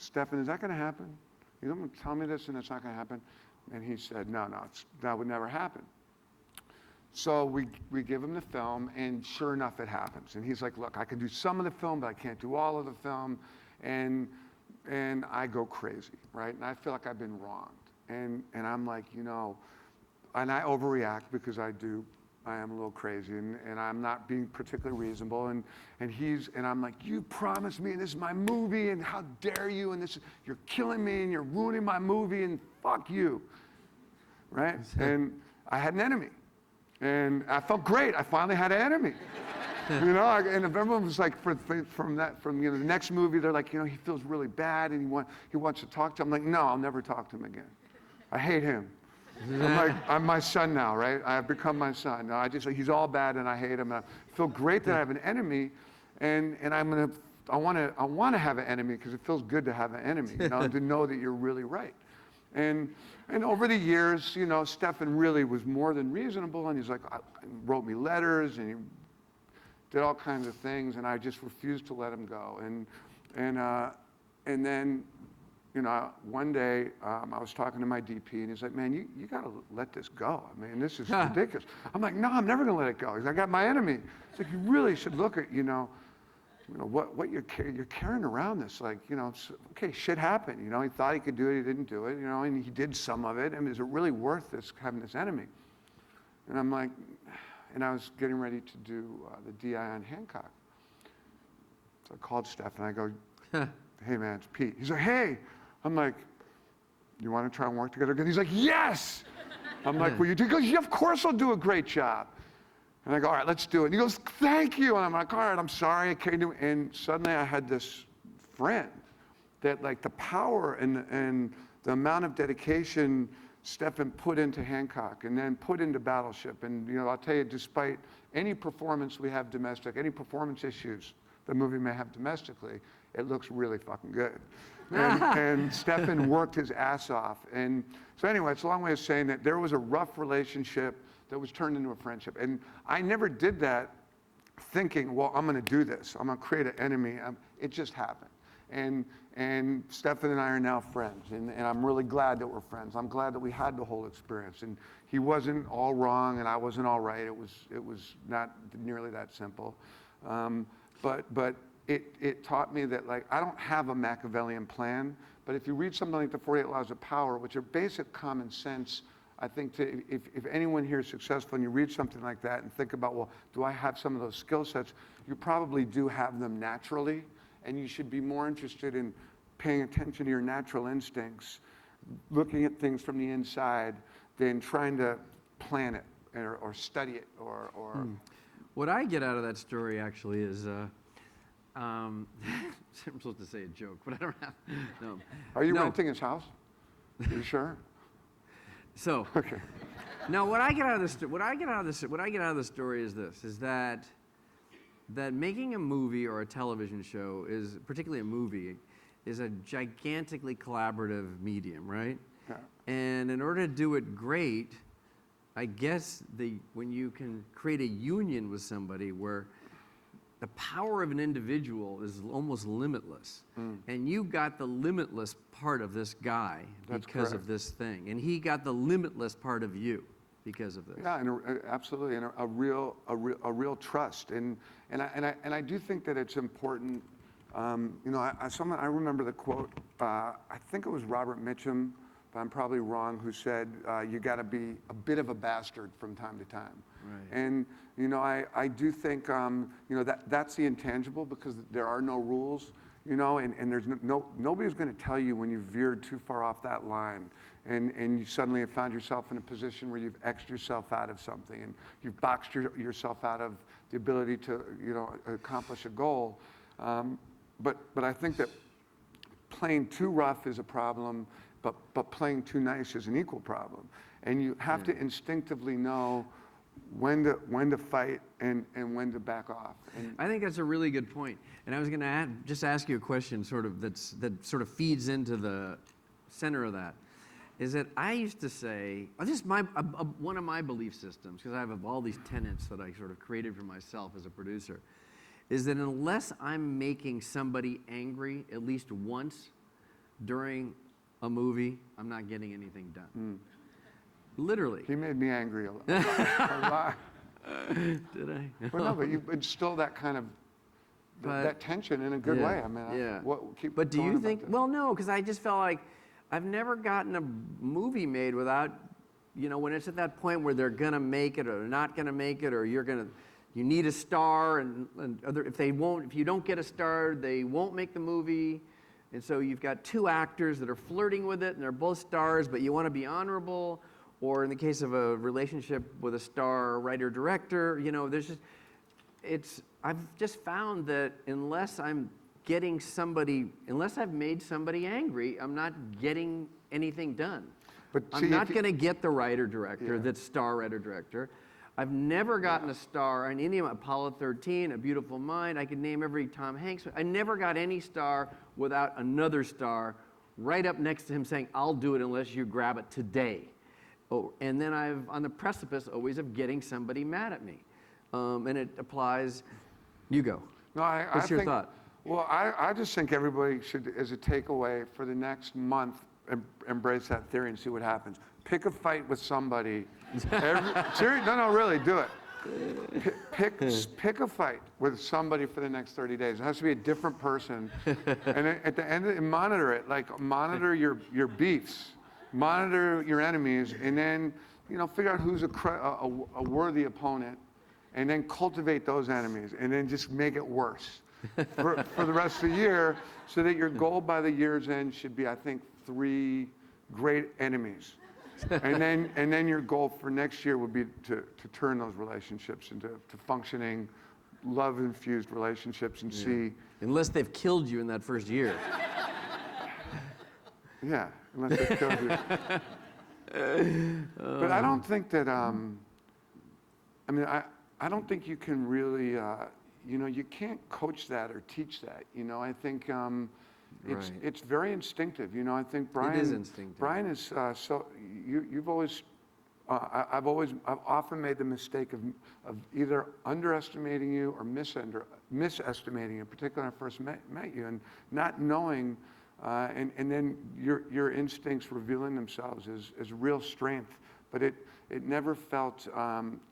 Stefan, is that going to happen? You don't tell me this and it's not going to happen? And he said, no, that would never happen. So we give him the film, and sure enough, it happens. And he's like, look, I can do some of the film, but I can't do all of the film. And I go crazy, right? And I feel like I've been wronged. And I'm like, and I overreact because I am a little crazy, and I'm not being particularly reasonable. And I'm like, you promised me, and this is my movie, and how dare you, and you're killing me, and you're ruining my movie, and fuck you, right? And I had an enemy. And I felt great. I finally had an enemy. And everyone was like, from the next movie, they're like, he feels really bad and he wants to talk to him. I'm like, no, I'll never talk to him again. I hate him. I'm like, I'm my son now, right? I've become my son. No, he's all bad and I hate him. And I feel great that I have an enemy, and I want to have an enemy because it feels good to have an enemy, to know that you're really right. And over the years, Stefan really was more than reasonable, and he's like, wrote me letters, and he did all kinds of things, and I just refused to let him go. And then, one day I was talking to my DP, and he's like, man, you got to let this go. I mean, this is ridiculous. I'm like, no, I'm never going to let it go. He's like, I got my enemy. He's like, you really should look at, what you're carrying around this, like, okay, shit happened, he thought he could do it, he didn't do it, and he did some of it, and is it really worth this, having this enemy? And I'm like, and I was getting ready to do the DI on Hancock. So I called Steph, and I go, hey man, it's Pete. He's like, hey. I'm like, you want to try and work together again? He's like, yes. I'm like, will you do? He goes, yeah, of course I'll do a great job. And I go, all right, let's do it. And he goes, thank you. And I'm like, all right, I'm sorry I can't do it. And suddenly I had this friend that, like, the power and the amount of dedication Stefan put into Hancock and then put into Battleship. And, I'll tell you, despite any performance we have domestic, any performance issues the movie may have domestically, it looks really fucking good. And Stefan worked his ass off. And so anyway, it's a long way of saying that there was a rough relationship that was turned into a friendship. And I never did that thinking, well, I'm going to do this. I'm going to create an enemy. It just happened. And Stefan and I are now friends. And I'm really glad that we're friends. I'm glad that we had the whole experience. And he wasn't all wrong and I wasn't all right. It was not nearly that simple. But it taught me that, like, I don't have a Machiavellian plan. But if you read something like the 48 Laws of Power, which are basic common sense, I think if anyone here is successful and you read something like that and think about, well, do I have some of those skill sets? You probably do have them naturally, and you should be more interested in paying attention to your natural instincts, looking at things from the inside, than trying to plan it or study it or. What I get out of that story actually is, I'm supposed to say a joke, but I don't have. No. Are you renting his house? Are you sure? So, okay. Now what I get out of the story is this: is that making a movie or a television show is, particularly a movie, is a gigantically collaborative medium, right? Yeah. And in order to do it great, I guess when you can create a union with somebody where the power of an individual is almost limitless. And you got the limitless part of this guy because of this thing. And he got the limitless part of you because of this. Yeah, and absolutely, and a real trust. And I do think that it's important I remember the quote, I think it was Robert Mitchum, but I'm probably wrong, who said, you got to be a bit of a bastard from time to time. Right. And, I do think, that's the intangible, because there are no rules, and there's nobody's going to tell you when you've veered too far off that line, and you suddenly have found yourself in a position where you've X'd yourself out of something, and you've boxed yourself out of the ability to, accomplish a goal. But I think that playing too rough is a problem, but playing too nice is an equal problem. And you have to instinctively know when to fight and when to back off. And I think that's a really good point. And I was going to just ask you a question that sort of feeds into the center of that. Is that I used to say, this is one of my belief systems, because I have all these tenets that I sort of created for myself as a producer, is that unless I'm making somebody angry at least once during a movie, I'm not getting anything done. Literally. he made me angry a lot. Did I? Well, no, but you instill that kind of that tension in a good way. I mean, But do going you about think? this. Well, no, because I just felt like I've never gotten a movie made without, when it's at that point where they're gonna make it or they're not gonna make it, or you need a star, and if you don't get a star, they won't make the movie, and so you've got two actors that are flirting with it, and they're both stars, but you want to be honorable, or in the case of a relationship with a star writer-director, I've just found that unless I've made somebody angry, I'm not getting anything done. But I'm not going to get the writer-director that's star writer-director. I've never gotten a star on any of Apollo 13, A Beautiful Mind. I could name every Tom Hanks. I never got any star without another star right up next to him saying, I'll do it unless you grab it today. Oh, and then I'm on the precipice always of getting somebody mad at me. And it applies, you go. No, What's your thought? Well, I just think everybody should, as a takeaway for the next month, embrace that theory and see what happens. Pick a fight with somebody. No, really, do it. Pick a fight with somebody for the next 30 days. It has to be a different person. And at the end of it, monitor it. Like, monitor your beefs. Monitor your enemies. And then, figure out who's a worthy opponent. And then cultivate those enemies. And then just make it worse for the rest of the year, so that your goal by the year's end should be, I think, 3 great enemies. And then your goal for next year would be to turn those relationships into functioning, love-infused relationships, and see. Unless they've killed you in that first year. Yeah, unless they killed you. But I don't think that. I don't think you can really. You can't coach that or teach that. I think it's very instinctive. I think Bryan. It is instinctive. Bryan is so. You've always. I've often made the mistake of either underestimating you or misestimating you, particularly when I first met you, and not knowing, and then your instincts revealing themselves as real strength, but it never felt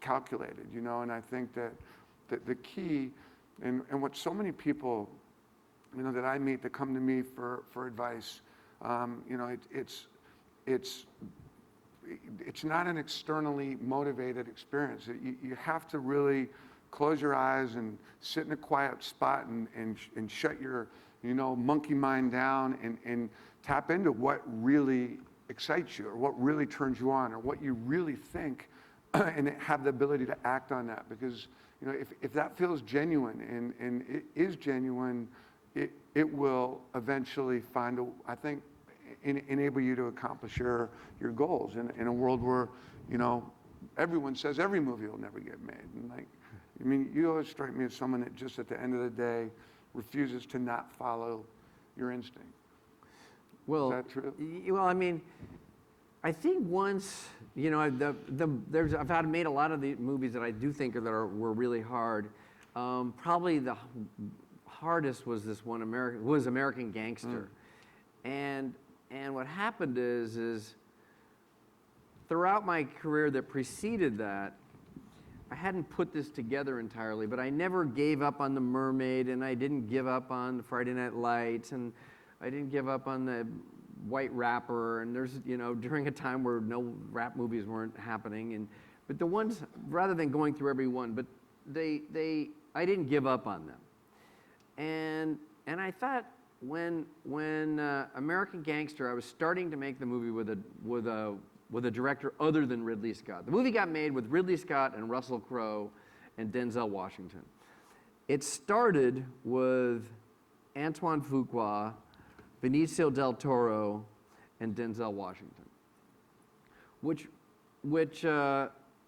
calculated, and I think that the key, and what so many people, that I meet that come to me for advice, it's not an externally motivated experience. You have to really close your eyes and sit in a quiet spot and shut your monkey mind down and tap into what really excites you, or what really turns you on, or what you really think, and have the ability to act on that. Because if that feels genuine and it is genuine, it will eventually enable you to accomplish your goals in a world where everyone says every movie will never get made. And you always strike me as someone that just at the end of the day refuses to not follow your instinct. Well, is that true? Well, I think once I've had made a lot of the movies that I do think were really hard. Probably the hardest was American Gangster, and what happened is throughout my career that preceded that, hadn't put this together entirely, but I never gave up on The Mermaid, and I didn't give up on Friday Night Lights, and I didn't give up on the White Rapper, and there's, during a time where no rap movies weren't happening, but the ones, rather than going through every one, but I didn't give up on them. And I thought when American Gangster, I was starting to make the movie with a director other than Ridley Scott. The movie got made with Ridley Scott and Russell Crowe and Denzel Washington. It started with Antoine Fuqua, Benicio del Toro, and Denzel Washington, which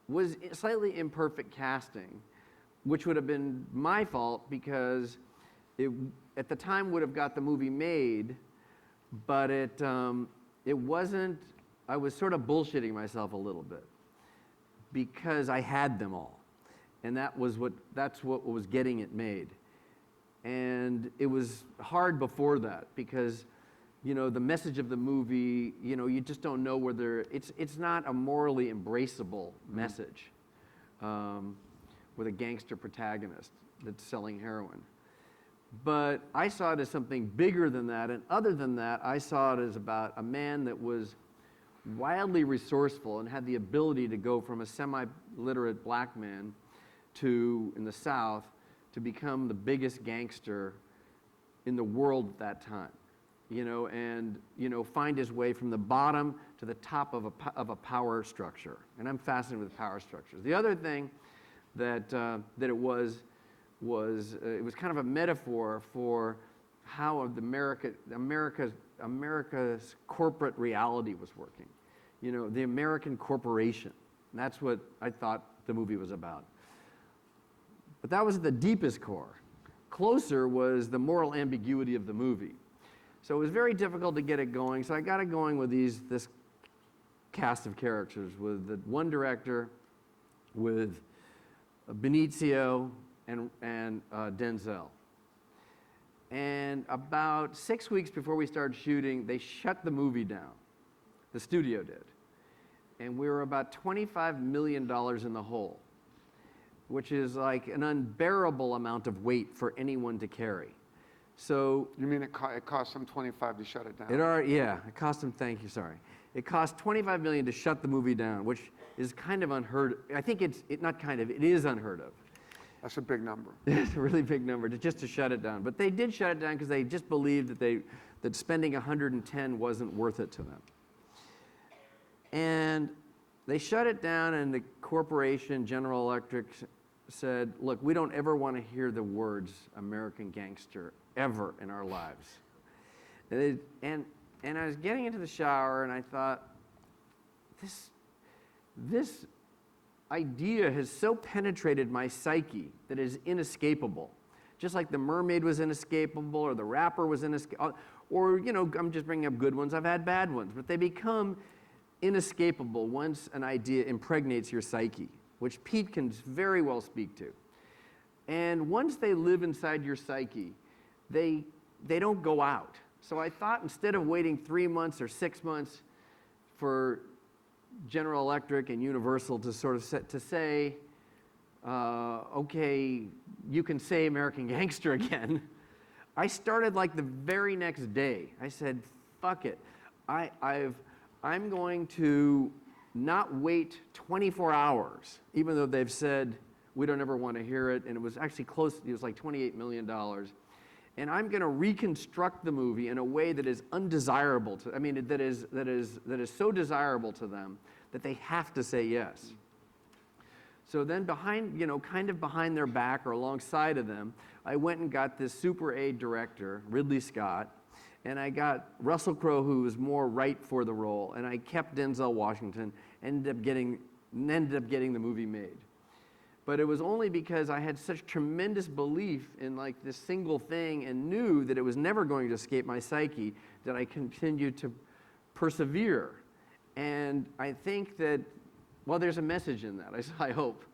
was slightly imperfect casting, which would have been my fault because it, at the time, would have got the movie made, but it wasn't. I was sort of bullshitting myself a little bit because I had them all, and that's what was getting it made. And it was hard before that because, the message of the movie, you just don't know whether it's not a morally embraceable message with a gangster protagonist that's selling heroin. But I saw it as something bigger than that, and other than that, I saw it as about a man that was wildly resourceful and had the ability to go from a semi-literate black man in the South, to become the biggest gangster in the world at that time, and find his way from the bottom to the top of a power structure. And I'm fascinated with power structures. The other thing that it was kind of a metaphor for how America's corporate reality was working. The American corporation. And that's what I thought the movie was about. But that was at the deepest core. Closer was the moral ambiguity of the movie. So it was very difficult to get it going. So I got it going with this cast of characters, with the one director, with Benicio and Denzel. And about 6 weeks before we started shooting, they shut the movie down. The studio did. And we were about $25 million in the hole, which is like an unbearable amount of weight for anyone to carry. So You mean it cost them 25 to shut it down? it cost them. Thank you. Sorry, it cost $25 million to shut the movie down, which is kind of unheard. I think it is unheard of. That's a big number. It's a really big number just to shut it down. But they did shut it down because they just believed that spending 110 wasn't worth it to them. And they shut it down, and the corporation, General Electric, said, look, we don't ever want to hear the words American Gangster ever in our lives. And I was getting into the shower, and I thought, this idea has so penetrated my psyche that it is inescapable. Just like The Mermaid was inescapable, or The Rapper was inescapable, or, I'm just bringing up good ones, I've had bad ones, but they become inescapable once an idea impregnates your psyche, which Pete can very well speak to. And once they live inside your psyche, they don't go out. So I thought, instead of waiting 3 months or 6 months for General Electric and Universal to sort of say, okay, you can say American Gangster again, I started like the very next day. I said, fuck it. I'm going to not wait 24 hours, even though they've said we don't ever want to hear it, and it was actually close. It was like $28 million. And I'm going to reconstruct the movie in a way that is undesirable that is so desirable to them that they have to say yes. So then kind of behind their back or alongside of them, I went and got this Super A director, Ridley Scott, and I got Russell Crowe, who was more right for the role, and I kept Denzel Washington, ended up getting the movie made. But it was only because I had such tremendous belief in like this single thing and knew that it was never going to escape my psyche that I continued to persevere. And I think that, well, there's a message in that, I hope.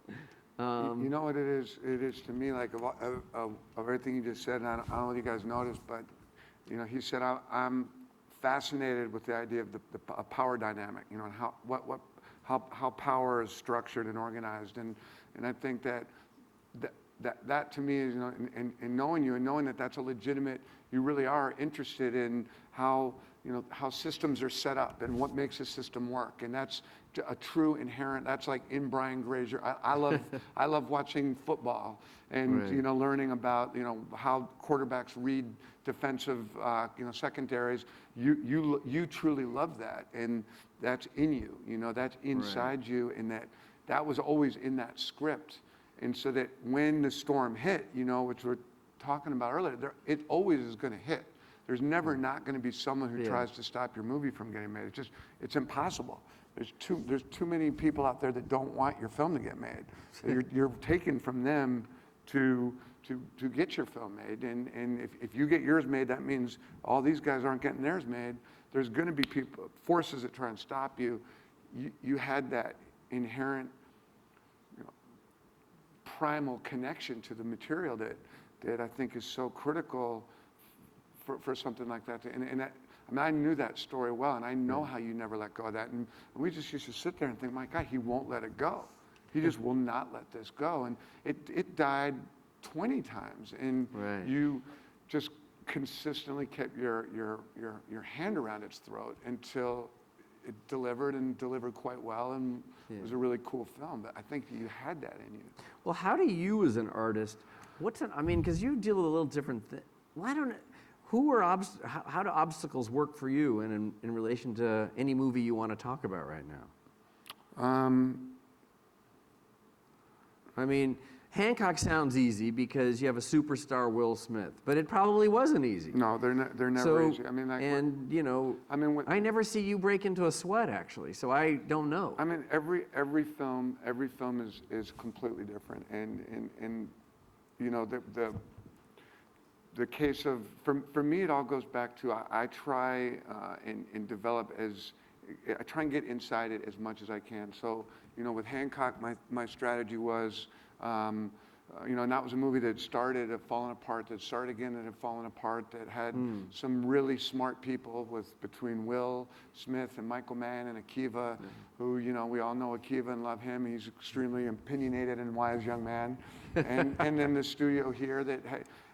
You know what it is? It is to me like of everything you just said, and I don't know if you guys noticed, but he said, I'm fascinated with the idea of the power dynamic, and what how power is structured and organized. And I think that to me is, in knowing you and knowing that that's a legitimate, you really are interested in how, how systems are set up and what makes a system work. And that's a true inherent, that's like in Brian Grazer. I love watching football and, Right. Learning about, how quarterbacks read defensive, secondaries. You truly love that. And that's in you, that's inside you, and that was always in that script. And so that when the storm hit, which we're talking about earlier, it always is going to hit. There's never not going to be someone who tries to stop your movie from getting made. It's impossible. There's too many people out there that don't want your film to get made. So you're taken from them to get your film made. And if you get yours made, that means all these guys aren't getting theirs made. There's going to be forces that try and stop you. You had that inherent primal connection to the material that I think is so critical for something like that. I knew that story well, and I know how you never let go of that. And we just used to sit there and think, my God, he won't let it go. He just will not let this go. And it died 20 times, and you just consistently kept your hand around its throat until it delivered and delivered quite well, and it was a really cool film. But I think that you had that in you. Well, how do you as an artist, because you deal with a little different thing. How do obstacles work for you in relation to any movie you want to talk about right now? Hancock sounds easy because you have a superstar Will Smith, but it probably wasn't easy. No, they're never easy. I never see you break into a sweat actually, so I don't know. Every film is completely different, and the case of for me, it all goes back to I try and develop I try and get inside it as much as I can. So with Hancock, my strategy was. And that was a movie that started, had fallen apart, that started again, that had fallen apart, that had some really smart people between Will Smith and Michael Mann and Akiva, who, we all know Akiva and love him. He's extremely opinionated and wise young man. And then the studio here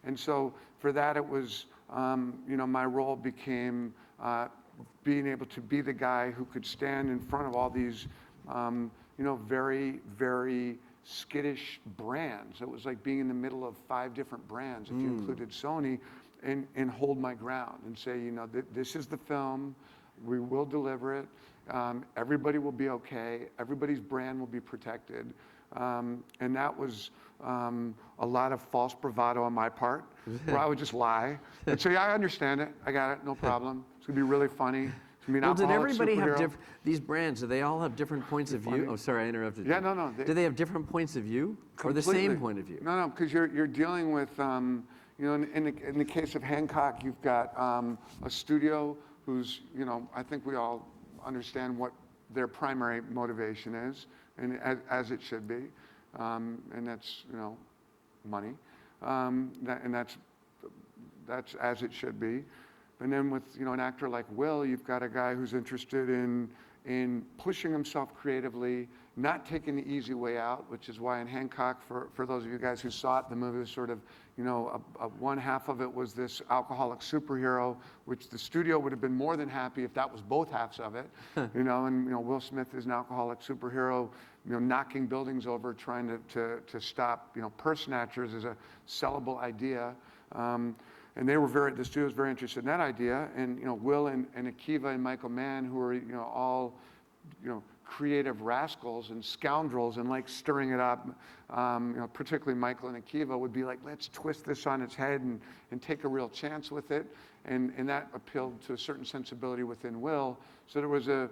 and so for that it was, my role became being able to be the guy who could stand in front of all these, very, very skittish brands. It was like being in the middle of 5 different brands, if you included Sony, and hold my ground and say, this is the film, we will deliver it, everybody will be okay, everybody's brand will be protected. And that was a lot of false bravado on my part, where I would just lie and say, I understand it, I got it, no problem, it's gonna be really funny. Well, did everybody have these brands? Do they all have different points of view? Oh, sorry, I interrupted you. Yeah, no. Do they have different points of view, or the same point of view? No, because you're dealing with, in the case of Hancock, you've got a studio who's, I think we all understand what their primary motivation is, and as it should be, and that's money, and that's as it should be. And then with an actor like Will, you've got a guy who's interested in pushing himself creatively, not taking the easy way out, which is why in Hancock, for those of you guys who saw it, the movie was sort of, one half of it was this alcoholic superhero, which the studio would have been more than happy if that was both halves of it, and Will Smith is an alcoholic superhero, knocking buildings over, trying to stop, purse snatchers is a sellable idea. And the studio was very interested in that idea. And, Will and Akiva and Michael Mann, who are, all, creative rascals and scoundrels and like stirring it up, particularly Michael and Akiva would be like, let's twist this on its head and take a real chance with it. And that appealed to a certain sensibility within Will. So there was a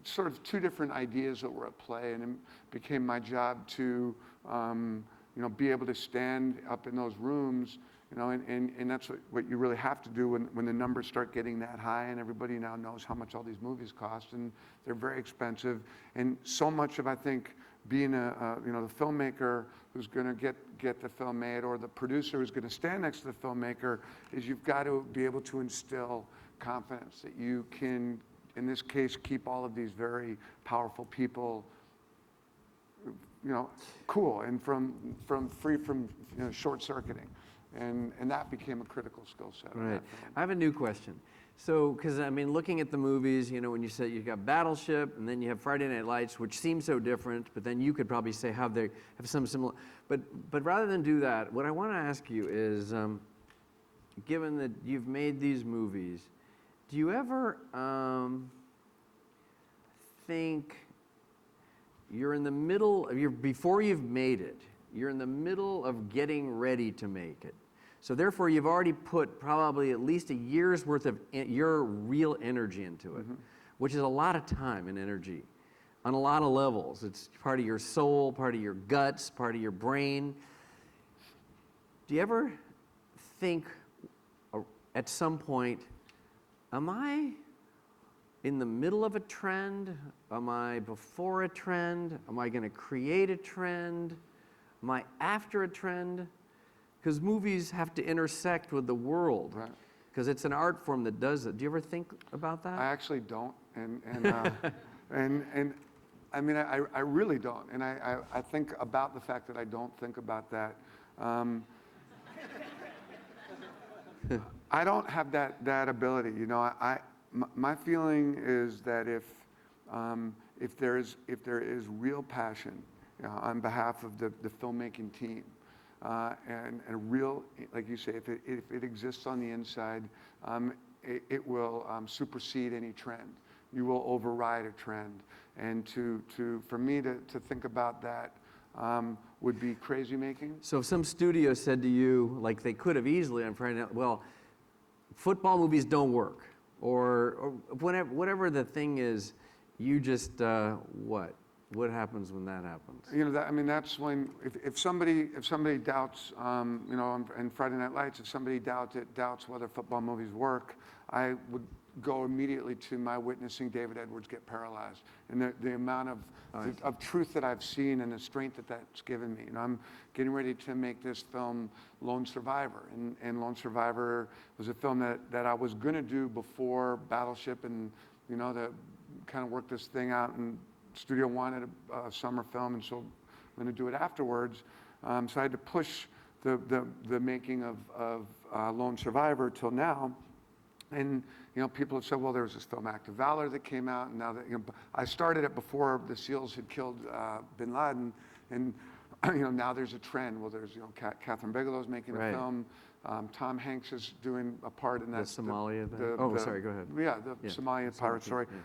sort of 2 different ideas that were at play, and it became my job to, be able to stand up in those rooms, and that's what you really have to do when the numbers start getting that high, and everybody now knows how much all these movies cost, and they're very expensive. And so much of, I think, being the filmmaker who's going to get the film made, or the producer who's going to stand next to the filmmaker, is you've got to be able to instill confidence that you can in this case, keep all of these very powerful people, cool and free from short-circuiting. And that became a critical skill set. Right. I have a new question. So, because I mean, looking at the movies, when you said you got Battleship, and then you have Friday Night Lights, which seem so different, but then you could probably say how they have some similar. But rather than do that, what I want to ask you is, given that you've made these movies, do you ever think you're in the middle of before you've made it, you're in the middle of getting ready to make it? So therefore, you've already put probably at least a year's worth of your real energy into it, which is a lot of time and energy on a lot of levels. It's part of your soul, part of your guts, part of your brain. Do you ever think at some point, am I in the middle of a trend? Am I before a trend? Am I going to create a trend? Am I after a trend? Because movies have to intersect with the world, Right. Because it's an art form that does it. Do you ever think about that? I actually don't, and I mean, I really don't, and I think about the fact that I don't think about that. I don't have that ability, my feeling is that if there is real passion, on behalf of the filmmaking team, and a real, like you say, if it exists on the inside, it will supersede any trend. You will override a trend, and for me to think about that would be crazy making. So if some studio said to you, like they could have easily on Friday Night, well, football movies don't work, or whatever the thing is, you just what? What happens when that happens? That's when if somebody doubts, in Friday Night Lights, if somebody doubts whether football movies work, I would go immediately to my witnessing David Edwards get paralyzed, and the amount of truth that I've seen and the strength that's given me. I'm getting ready to make this film, Lone Survivor, and Lone Survivor was a film that I was going to do before Battleship, and to kind of work this thing out, and studio wanted a summer film, and so I'm going to do it afterwards. So I had to push the making of Lone Survivor till now. And people have said, well, there was this film Act of Valor that came out, and now that I started it before the SEALs had killed bin Laden, and now there's a trend. Well, there's Catherine Bigelow's making a film. Tom Hanks is doing a part in that. The Somalia. Sorry, go ahead. Yeah, the Somalia pirate story. Yeah.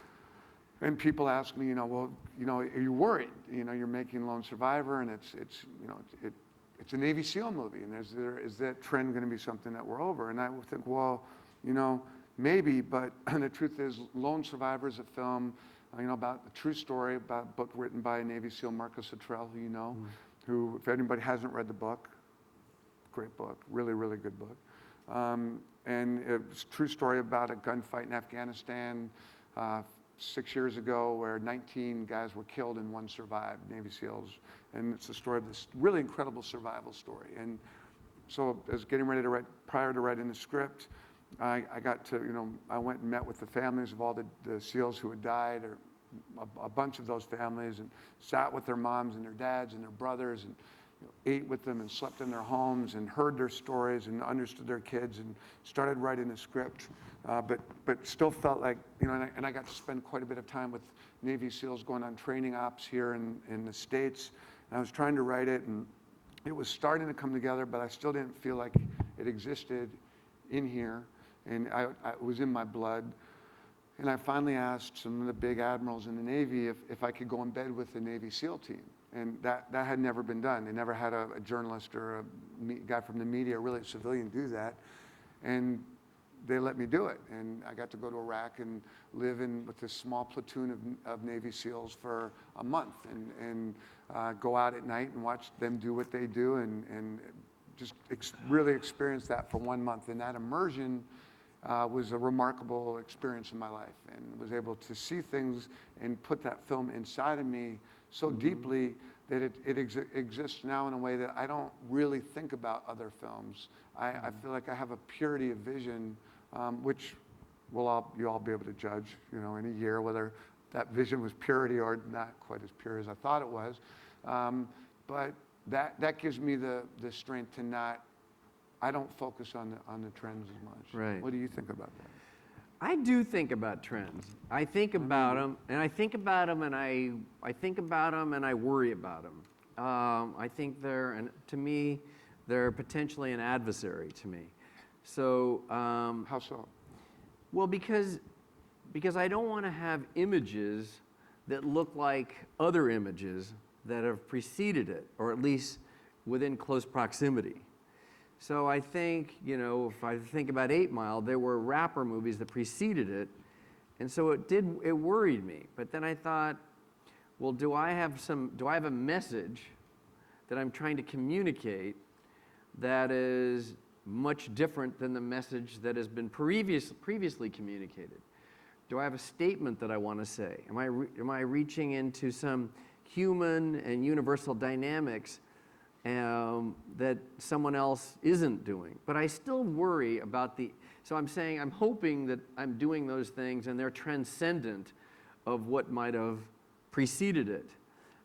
And people ask me, well, are you worried? You're making Lone Survivor, and it's a Navy SEAL movie, and is that trend going to be something that we're over? And I would think, well, maybe, but the truth is, Lone Survivor is a film, about a true story, about a book written by a Navy SEAL, Marcus Luttrell, who you know, who, if anybody hasn't read the book, great book, really, really good book. And it's a true story about a gunfight in Afghanistan 6 years ago, where 19 guys were killed and one survived, Navy SEALs. And it's the story of this really incredible survival story. And so I was getting ready to write, prior to writing the script, I got to, I went and met with the families of all the SEALs who had died, or a bunch of those families, and sat with their moms and their dads and their brothers, and ate with them and slept in their homes and heard their stories and understood their kids, and started writing the script. But still felt like, and I got to spend quite a bit of time with Navy SEALs going on training ops here in the States. And I was trying to write it, and it was starting to come together, but I still didn't feel like it existed in here. And it was in my blood. And I finally asked some of the big admirals in the Navy if I could go in bed with the Navy SEAL team. And that had never been done. They never had a journalist or a guy from the media, really a civilian, do that. And they let me do it. And I got to go to Iraq and live with this small platoon of Navy SEALs for a month, and go out at night and watch them do what they do, and just really experience that for 1 month. And that immersion was a remarkable experience in my life, and was able to see things and put that film inside of me so deeply that it exists now in a way that I don't really think about other films. I feel like I have a purity of vision, which you'll all be able to judge, in a year whether that vision was purity or not quite as pure as I thought it was. But that gives me the strength to I don't focus on the trends as much. Right. What do you think about that? I do think about trends. I think about them, and I think about them, and I think about them, and I worry about them. I think to me, they're potentially an adversary to me. So. How so? Well, because I don't want to have images that look like other images that have preceded it, or at least within close proximity. So I think, if I think about 8 Mile, there were rapper movies that preceded it, and so it worried me. But then I thought, well, do I have a message that I'm trying to communicate that is much different than the message that has been previously communicated? Do I have a statement that I want to say? Am I reaching into some human and universal dynamics that someone else isn't doing? But I still worry about so I'm hoping that I'm doing those things and they're transcendent of what might have preceded it.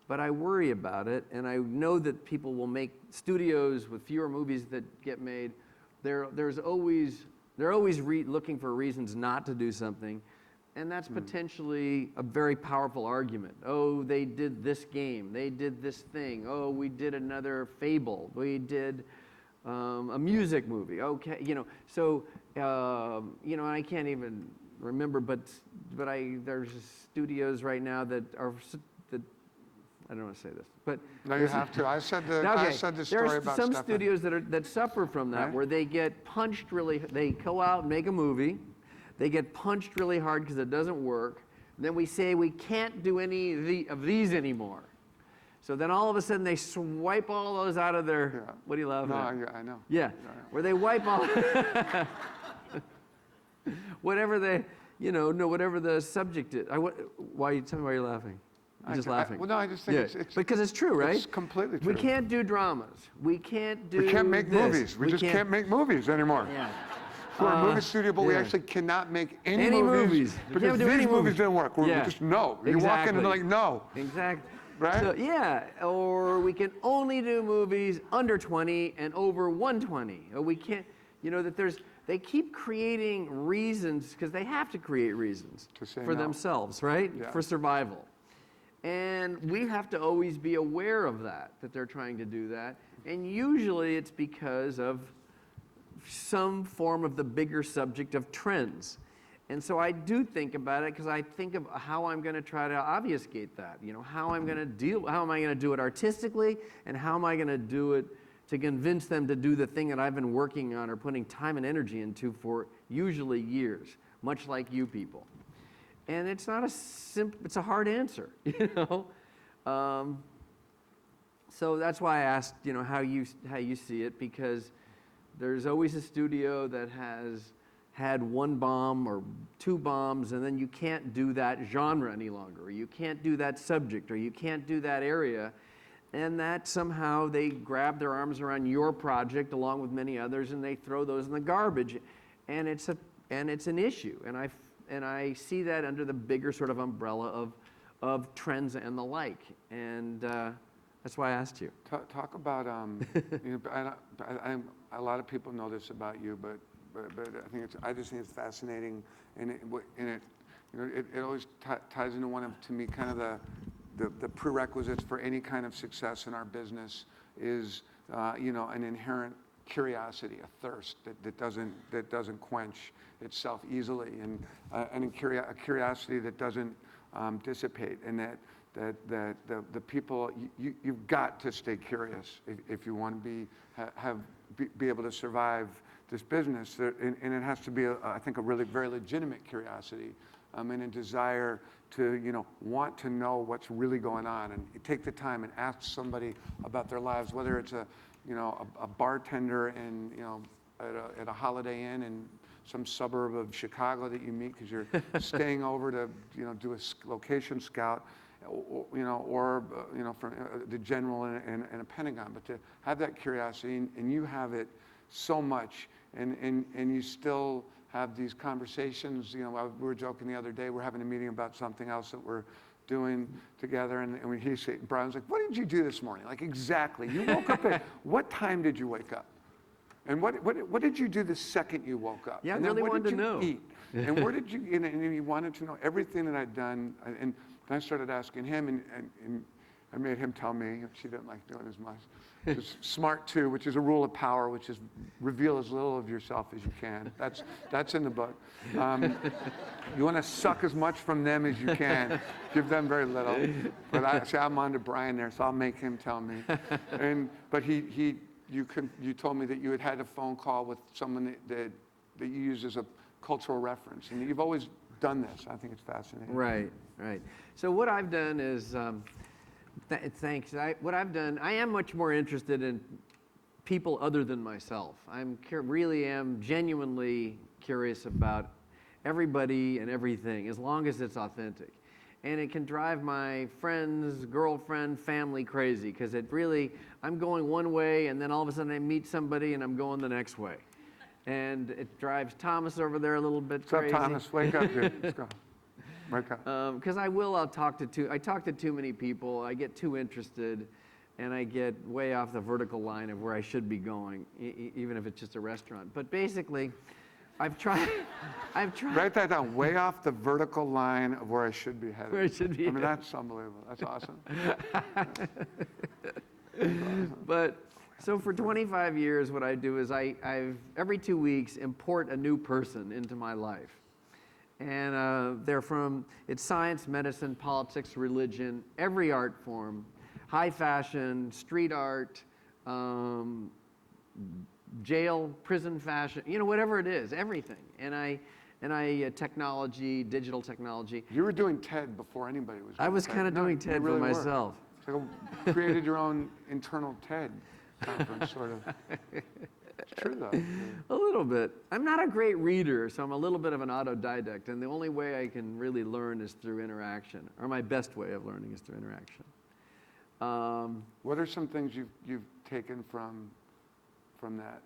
But I worry about it, and I know that people will make studios with fewer movies that get made. They're always looking for reasons not to do something, and that's potentially a very powerful argument. Oh, they did this game. They did this thing. Oh, we did another Fable. We did a music movie. Okay, So, I can't even remember, but there's studios right now that are. I don't want to say this, but No, you have to. I said the story there's about some Stefan. studios that suffer from that, Right. where they get punched they go out and make a movie, they get punched really hard because it doesn't work, and then we say we can't do any of these anymore. So then all of a sudden they swipe all those out of their, what do you love? No, I know. Yeah, where they wipe all, whatever whatever the subject is. Tell me why you're laughing. You're just laughing. Well, no, I just think it's because it's true, right? It's completely true. We can't do dramas. We can't make this. movies. We just can't make movies anymore. Yeah. We're a movie studio, but we yeah. actually cannot make any movies. We because can't do these any movies movies. didn't work. We Yeah. just no. You walk in and they're like, no. Exactly. Right? So, yeah. Or we can only do movies under 20 and over 120. Or we can't. They keep creating reasons because they have to create reasons for no. themselves, right? Yeah. For survival. And we have to always be aware of that they're trying to do that. And usually it's because of some form of the bigger subject of trends. And so I do think about it because I think of how I'm going to try to obfuscate that. How am I going to do it artistically, and how am I going to do it to convince them to do the thing that I've been working on or putting time and energy into for usually years, much like you people. And it's not it's a hard answer, So that's why I asked, how you see it, because there's always a studio that has had 1 bomb or 2 bombs, and then you can't do that genre any longer, or you can't do that subject, or you can't do that area, and that somehow they grab their arms around your project along with many others, and they throw those in the garbage, and it's an issue, and I see that under the bigger sort of umbrella of trends and the like, and that's why I asked you. Talk about a lot of people know this about you, but I just think it's fascinating, and it always ties into one of, to me, kind of the prerequisites for any kind of success in our business is an inherent curiosity, a thirst that doesn't quench itself easily, and a curiosity that doesn't dissipate, and that the people, you've got to stay curious if you want to be able to survive this business, and it has to be I think a really very legitimate curiosity, and a desire to want to know what's really going on, and take the time and ask somebody about their lives, whether it's a bartender in at a Holiday Inn in some suburb of Chicago that you meet because you're staying over to do a location scout, or from the general and a Pentagon, but to have that curiosity, and you have it so much, and you still have these conversations. You know, we were joking the other day, we're having a meeting about something else that we're doing together, and Brian's like, what did you do this morning? Like, exactly, you woke up at, what time did you wake up? And what did you do the second you woke up? Yeah, I and really then wanted to know. What did you eat? And where did you, and he wanted to know everything that I'd done, and I started asking him, and I made him tell me. She didn't like doing as much. It's SMART 2, which is a rule of power, which is reveal as little of yourself as you can. That's in the book. You want to suck as much from them as you can. Give them very little. But I'm on to Brian there, so I'll make him tell me. But you told me that you had a phone call with someone that you use as a cultural reference, and you've always done this. I think it's fascinating. Right. So what I've done is, thanks. What I've done, I am much more interested in people other than myself. Really am genuinely curious about everybody and everything, as long as it's authentic. And it can drive my friends, girlfriend, family crazy, because I'm going one way, and then all of a sudden I meet somebody and I'm going the next way. And it drives Thomas over there a little bit crazy. What's up, Thomas? Wake up, dude. Let's go. Wake up. Because I talk to too many people, I get too interested, and I get way off the vertical line of where I should be going, even if it's just a restaurant. But basically, I've tried. Write that down. Way off the vertical line of where I should be headed. Where I should be. I mean, that's unbelievable. That's awesome. But so for 25 years, what I do is I've every 2 weeks import a new person into my life, and it's science, medicine, politics, religion, every art form, high fashion, street art. Jail, prison fashion, whatever it is, everything. And technology, digital technology. You were doing TED before anybody was doing I was TED. kind of doing TED really for myself. So created your own internal TED conference, sort of. It's true, though. A little bit. I'm not a great reader, so I'm a little bit of an autodidact, and the only way I can really learn is through interaction, or my best way of learning is through interaction. What are some things you've taken from that?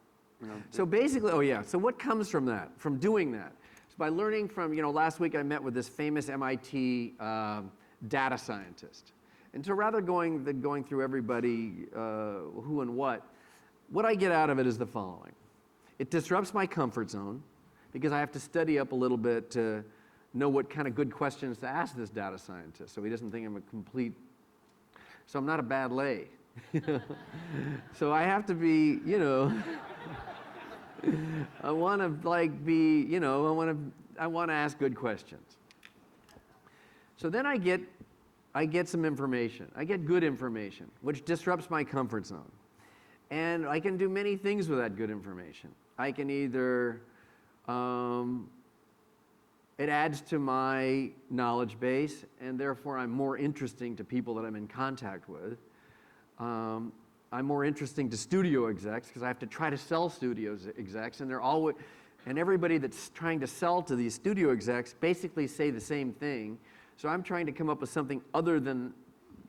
So basically, so what comes from that, from doing that? So by learning from, last week I met with this famous MIT data scientist. And so rather than going through everybody, who and what I get out of it is the following. It disrupts my comfort zone because I have to study up a little bit to know what kind of good questions to ask this data scientist so he doesn't think I'm so I'm not a bad lay. So I have to be, I want to ask good questions. So then I get some information. I get good information, which disrupts my comfort zone. And I can do many things with that good information. I can either, it adds to my knowledge base, and therefore I'm more interesting to people that I'm in contact with. I'm more interesting to studio execs because I have to try to sell studio execs, and everybody that's trying to sell to these studio execs basically say the same thing. So I'm trying to come up with something other than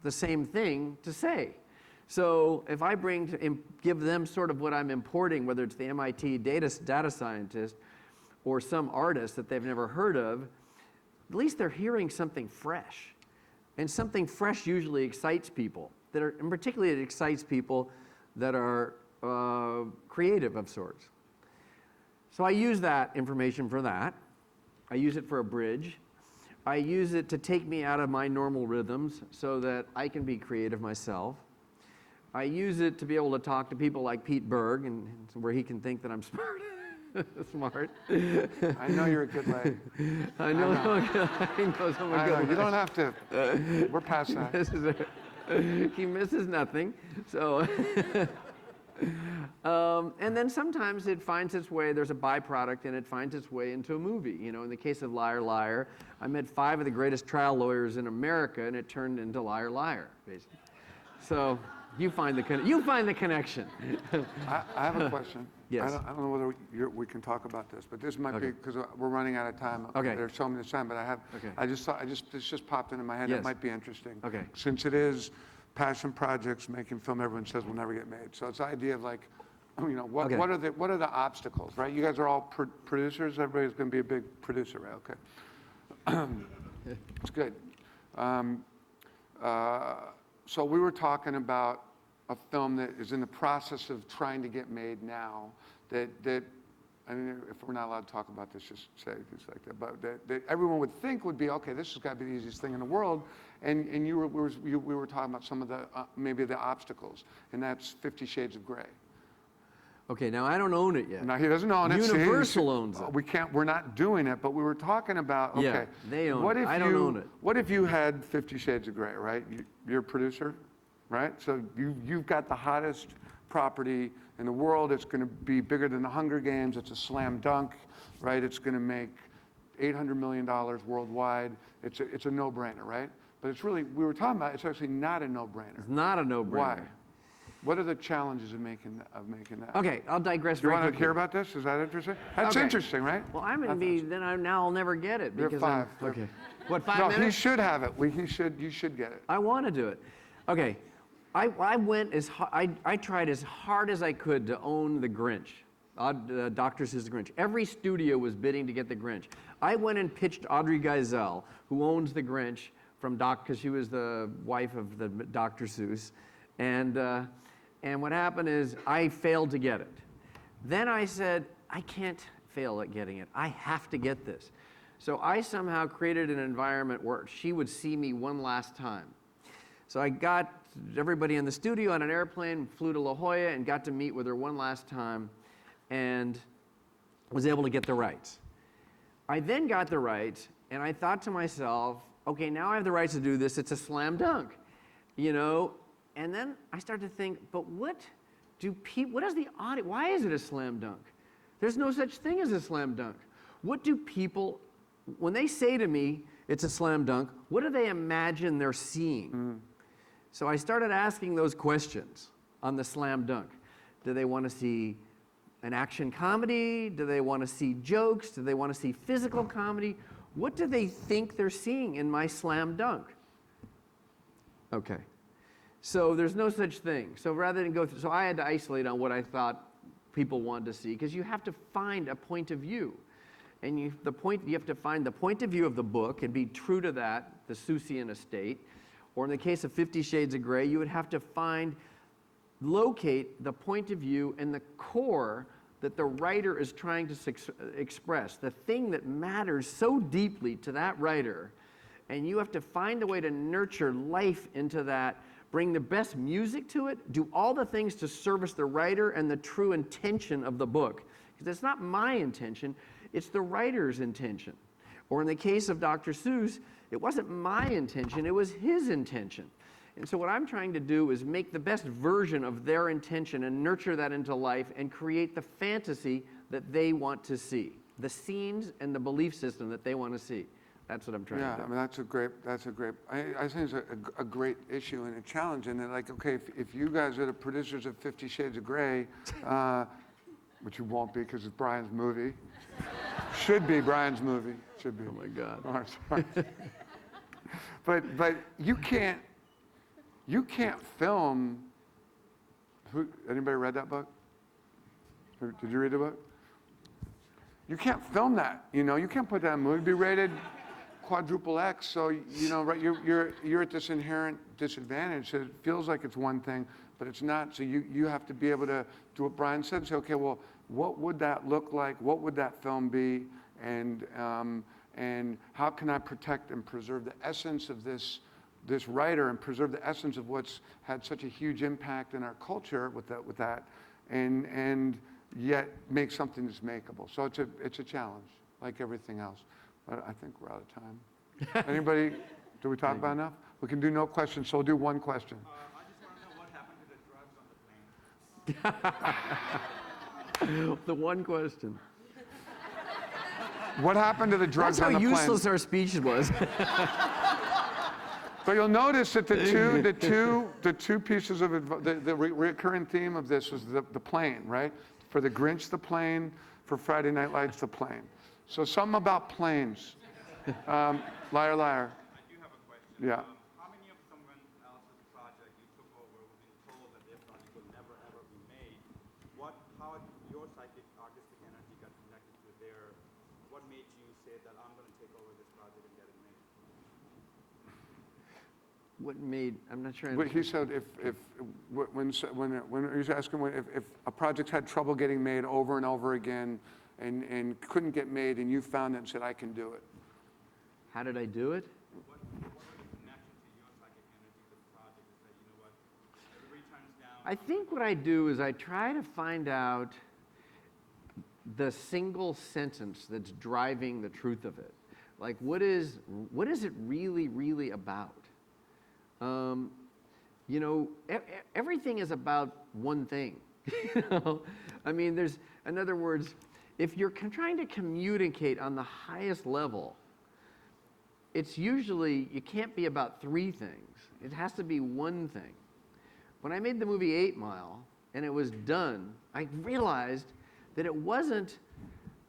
the same thing to say. So if I give them sort of what I'm importing, whether it's the MIT data scientist or some artist that they've never heard of, at least they're hearing something fresh. And something fresh usually excites people. And particularly it excites people that are creative of sorts. So I use that information for that. I use it for a bridge. I use it to take me out of my normal rhythms so that I can be creative myself. I use it to be able to talk to people like Pete Berg, and where he can think that I'm smart. Smart. I know you're a good lay. I know someone good. You don't have to. We're past that. He misses nothing. So, and then sometimes it finds its way, there's a byproduct, and it finds its way into a movie. In the case of Liar, Liar, I met 5 of the greatest trial lawyers in America, and it turned into Liar, Liar, basically. So you find the connection. I have a question. Yes. I don't know whether we can talk about this, but this might be because we're running out of time. Okay. There's so many time, but this just popped into my head. Yes. It might be interesting. Okay. Since it is passion projects, making film everyone says will never get made. So it's the idea of You know, Okay. what are the obstacles, right? You guys are all producers. Everybody's going to be a big producer, right? Okay. It's good. So we were talking about a film that is in the process of trying to get made now. That I mean, if we're not allowed to talk about this, just say things like that. But that everyone would think would be, okay, this has got to be the easiest thing in the world. And we were talking about some of the maybe the obstacles, and that's 50 Shades of Grey. Okay, now I don't own it yet. Now he doesn't own it. Universal owns it. We can't. We're not doing it. But we were talking about. Okay, Yeah, they own what it. if I don't own it. What if you had 50 Shades of Grey, right? You're a producer, right? So you've got the hottest property in the world. It's going to be bigger than the Hunger Games. It's a slam dunk, right? It's going to make $800 million worldwide. It's a no-brainer, right? But it's really, we were talking about, it's actually not a no-brainer. It's not a no-brainer. Why? What are the challenges of making that? Okay, I'll digress You very want to quickly. hear about this? Is that interesting? That's Okay. interesting, right? Well, I'm going to be, then now I'll never get it. You're because five. Okay. What, 5 No, minutes? he should have it. You should get it. I want to do it. Okay, I went I tried as hard as I could to own the Grinch, Dr. Seuss' Grinch. Every studio was bidding to get the Grinch. I went and pitched Audrey Geisel, who owns the Grinch, because she was the wife of the Dr. Seuss, and what happened is I failed to get it. Then I said, I can't fail at getting it. I have to get this. So I somehow created an environment where she would see me one last time. So I got everybody in the studio on an airplane, flew to La Jolla, and got to meet with her one last time, and was able to get the rights. I then got the rights, and I thought to myself, okay, now I have the rights to do this. It's a slam dunk, you know? And then I started to think, but what is the audience, why is it a slam dunk? There's no such thing as a slam dunk. What do people, when they say to me, it's a slam dunk, what do they imagine they're seeing? So I started asking those questions on the slam dunk. Do they want to see an action comedy? Do they want to see jokes? Do they want to see physical comedy? What do they think they're seeing in my slam dunk? Okay. So there's no such thing. So rather than go through, so I had to isolate on what I thought people wanted to see, because you have to find a point of view. And you have to find the point of view of the book and be true to that, the Seussian estate. Or in the case of 50 Shades of Grey, you would have to locate the point of view and the core that the writer is trying to express, the thing that matters so deeply to that writer. And you have to find a way to nurture life into that, bring the best music to it, do all the things to service the writer and the true intention of the book. Because it's not my intention, it's the writer's intention. Or in the case of Dr. Seuss, it wasn't my intention, it was his intention. And so what I'm trying to do is make the best version of their intention and nurture that into life and create the fantasy that they want to see, the scenes and the belief system that they want to see. That's what I'm trying to do. Yeah, I mean, that's a great, I think it's a great issue and a challenge. And then, like, okay, if you guys are the producers of 50 Shades of Grey, which you won't be because it's Brian's movie. Should be Brian's movie. Should be. Oh my God. Oh, sorry. But you can't film. Anybody read that book? Did you read the book? You can't film that. You know, you can't put that in a movie. It'd be rated quadruple X. So you know, right? You're at this inherent disadvantage. So it feels like it's one thing, but it's not. So you have to be able to do what Brian said and say, okay, well, what would that look like? What would that film be? And how can I protect and preserve the essence of this writer and preserve the essence of what's had such a huge impact in our culture with that, and yet make something that's makeable. So it's a challenge, like everything else. But I think we're out of time. Anybody? Do we talk about enough? We can do no questions, so we'll do one question. I just want to know what happened to the drugs on the plane. The one question. What happened to the drugs That's on how the plane? useless our speech was. But you'll notice that the two pieces of the recurring theme of this was the plane, right? For the Grinch, the plane. For Friday Night Lights, the plane. So something about planes. Liar, liar. I do have a question. Yeah. How many of someone else's project you took over, being told that their project will never ever be made? What artistic energy got connected to there. What made you say that I'm going to take over this project and get it made? What made, I'm not sure. I But he understand. said when he was asking if a project had trouble getting made over and over again and couldn't get made and you found it and said, I can do it. How did I do it? What was the connection to your psychic energy to the project? Is that, you know what, everybody turns down. I think what I do is I try to find out the single sentence that's driving the truth of it. Like, what is it really about? You know, everything is about one thing. You know? I mean, in other words, if you're trying to communicate on the highest level, it's usually, you can't be about three things. It has to be one thing. When I made the movie 8 Mile and it was done, I realized that it wasn't,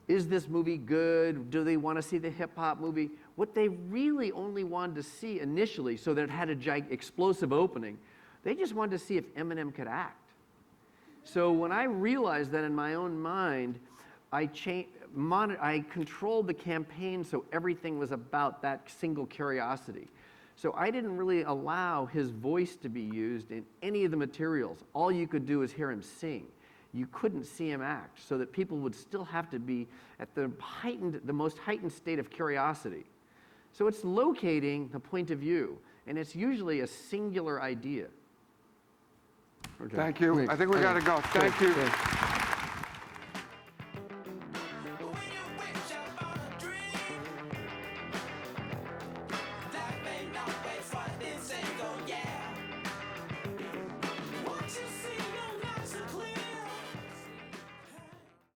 is this movie good? Do they want to see the hip hop movie? What they really only wanted to see initially, so that it had a explosive opening, they just wanted to see if Eminem could act. So when I realized that in my own mind, I controlled the campaign so everything was about that single curiosity. So I didn't really allow his voice to be used in any of the materials. All you could do is hear him sing. You couldn't see him act, so that people would still have to be at the most heightened state of curiosity. So it's locating the point of view, and it's usually a singular idea. Thank you. I think we got to go. Thank you.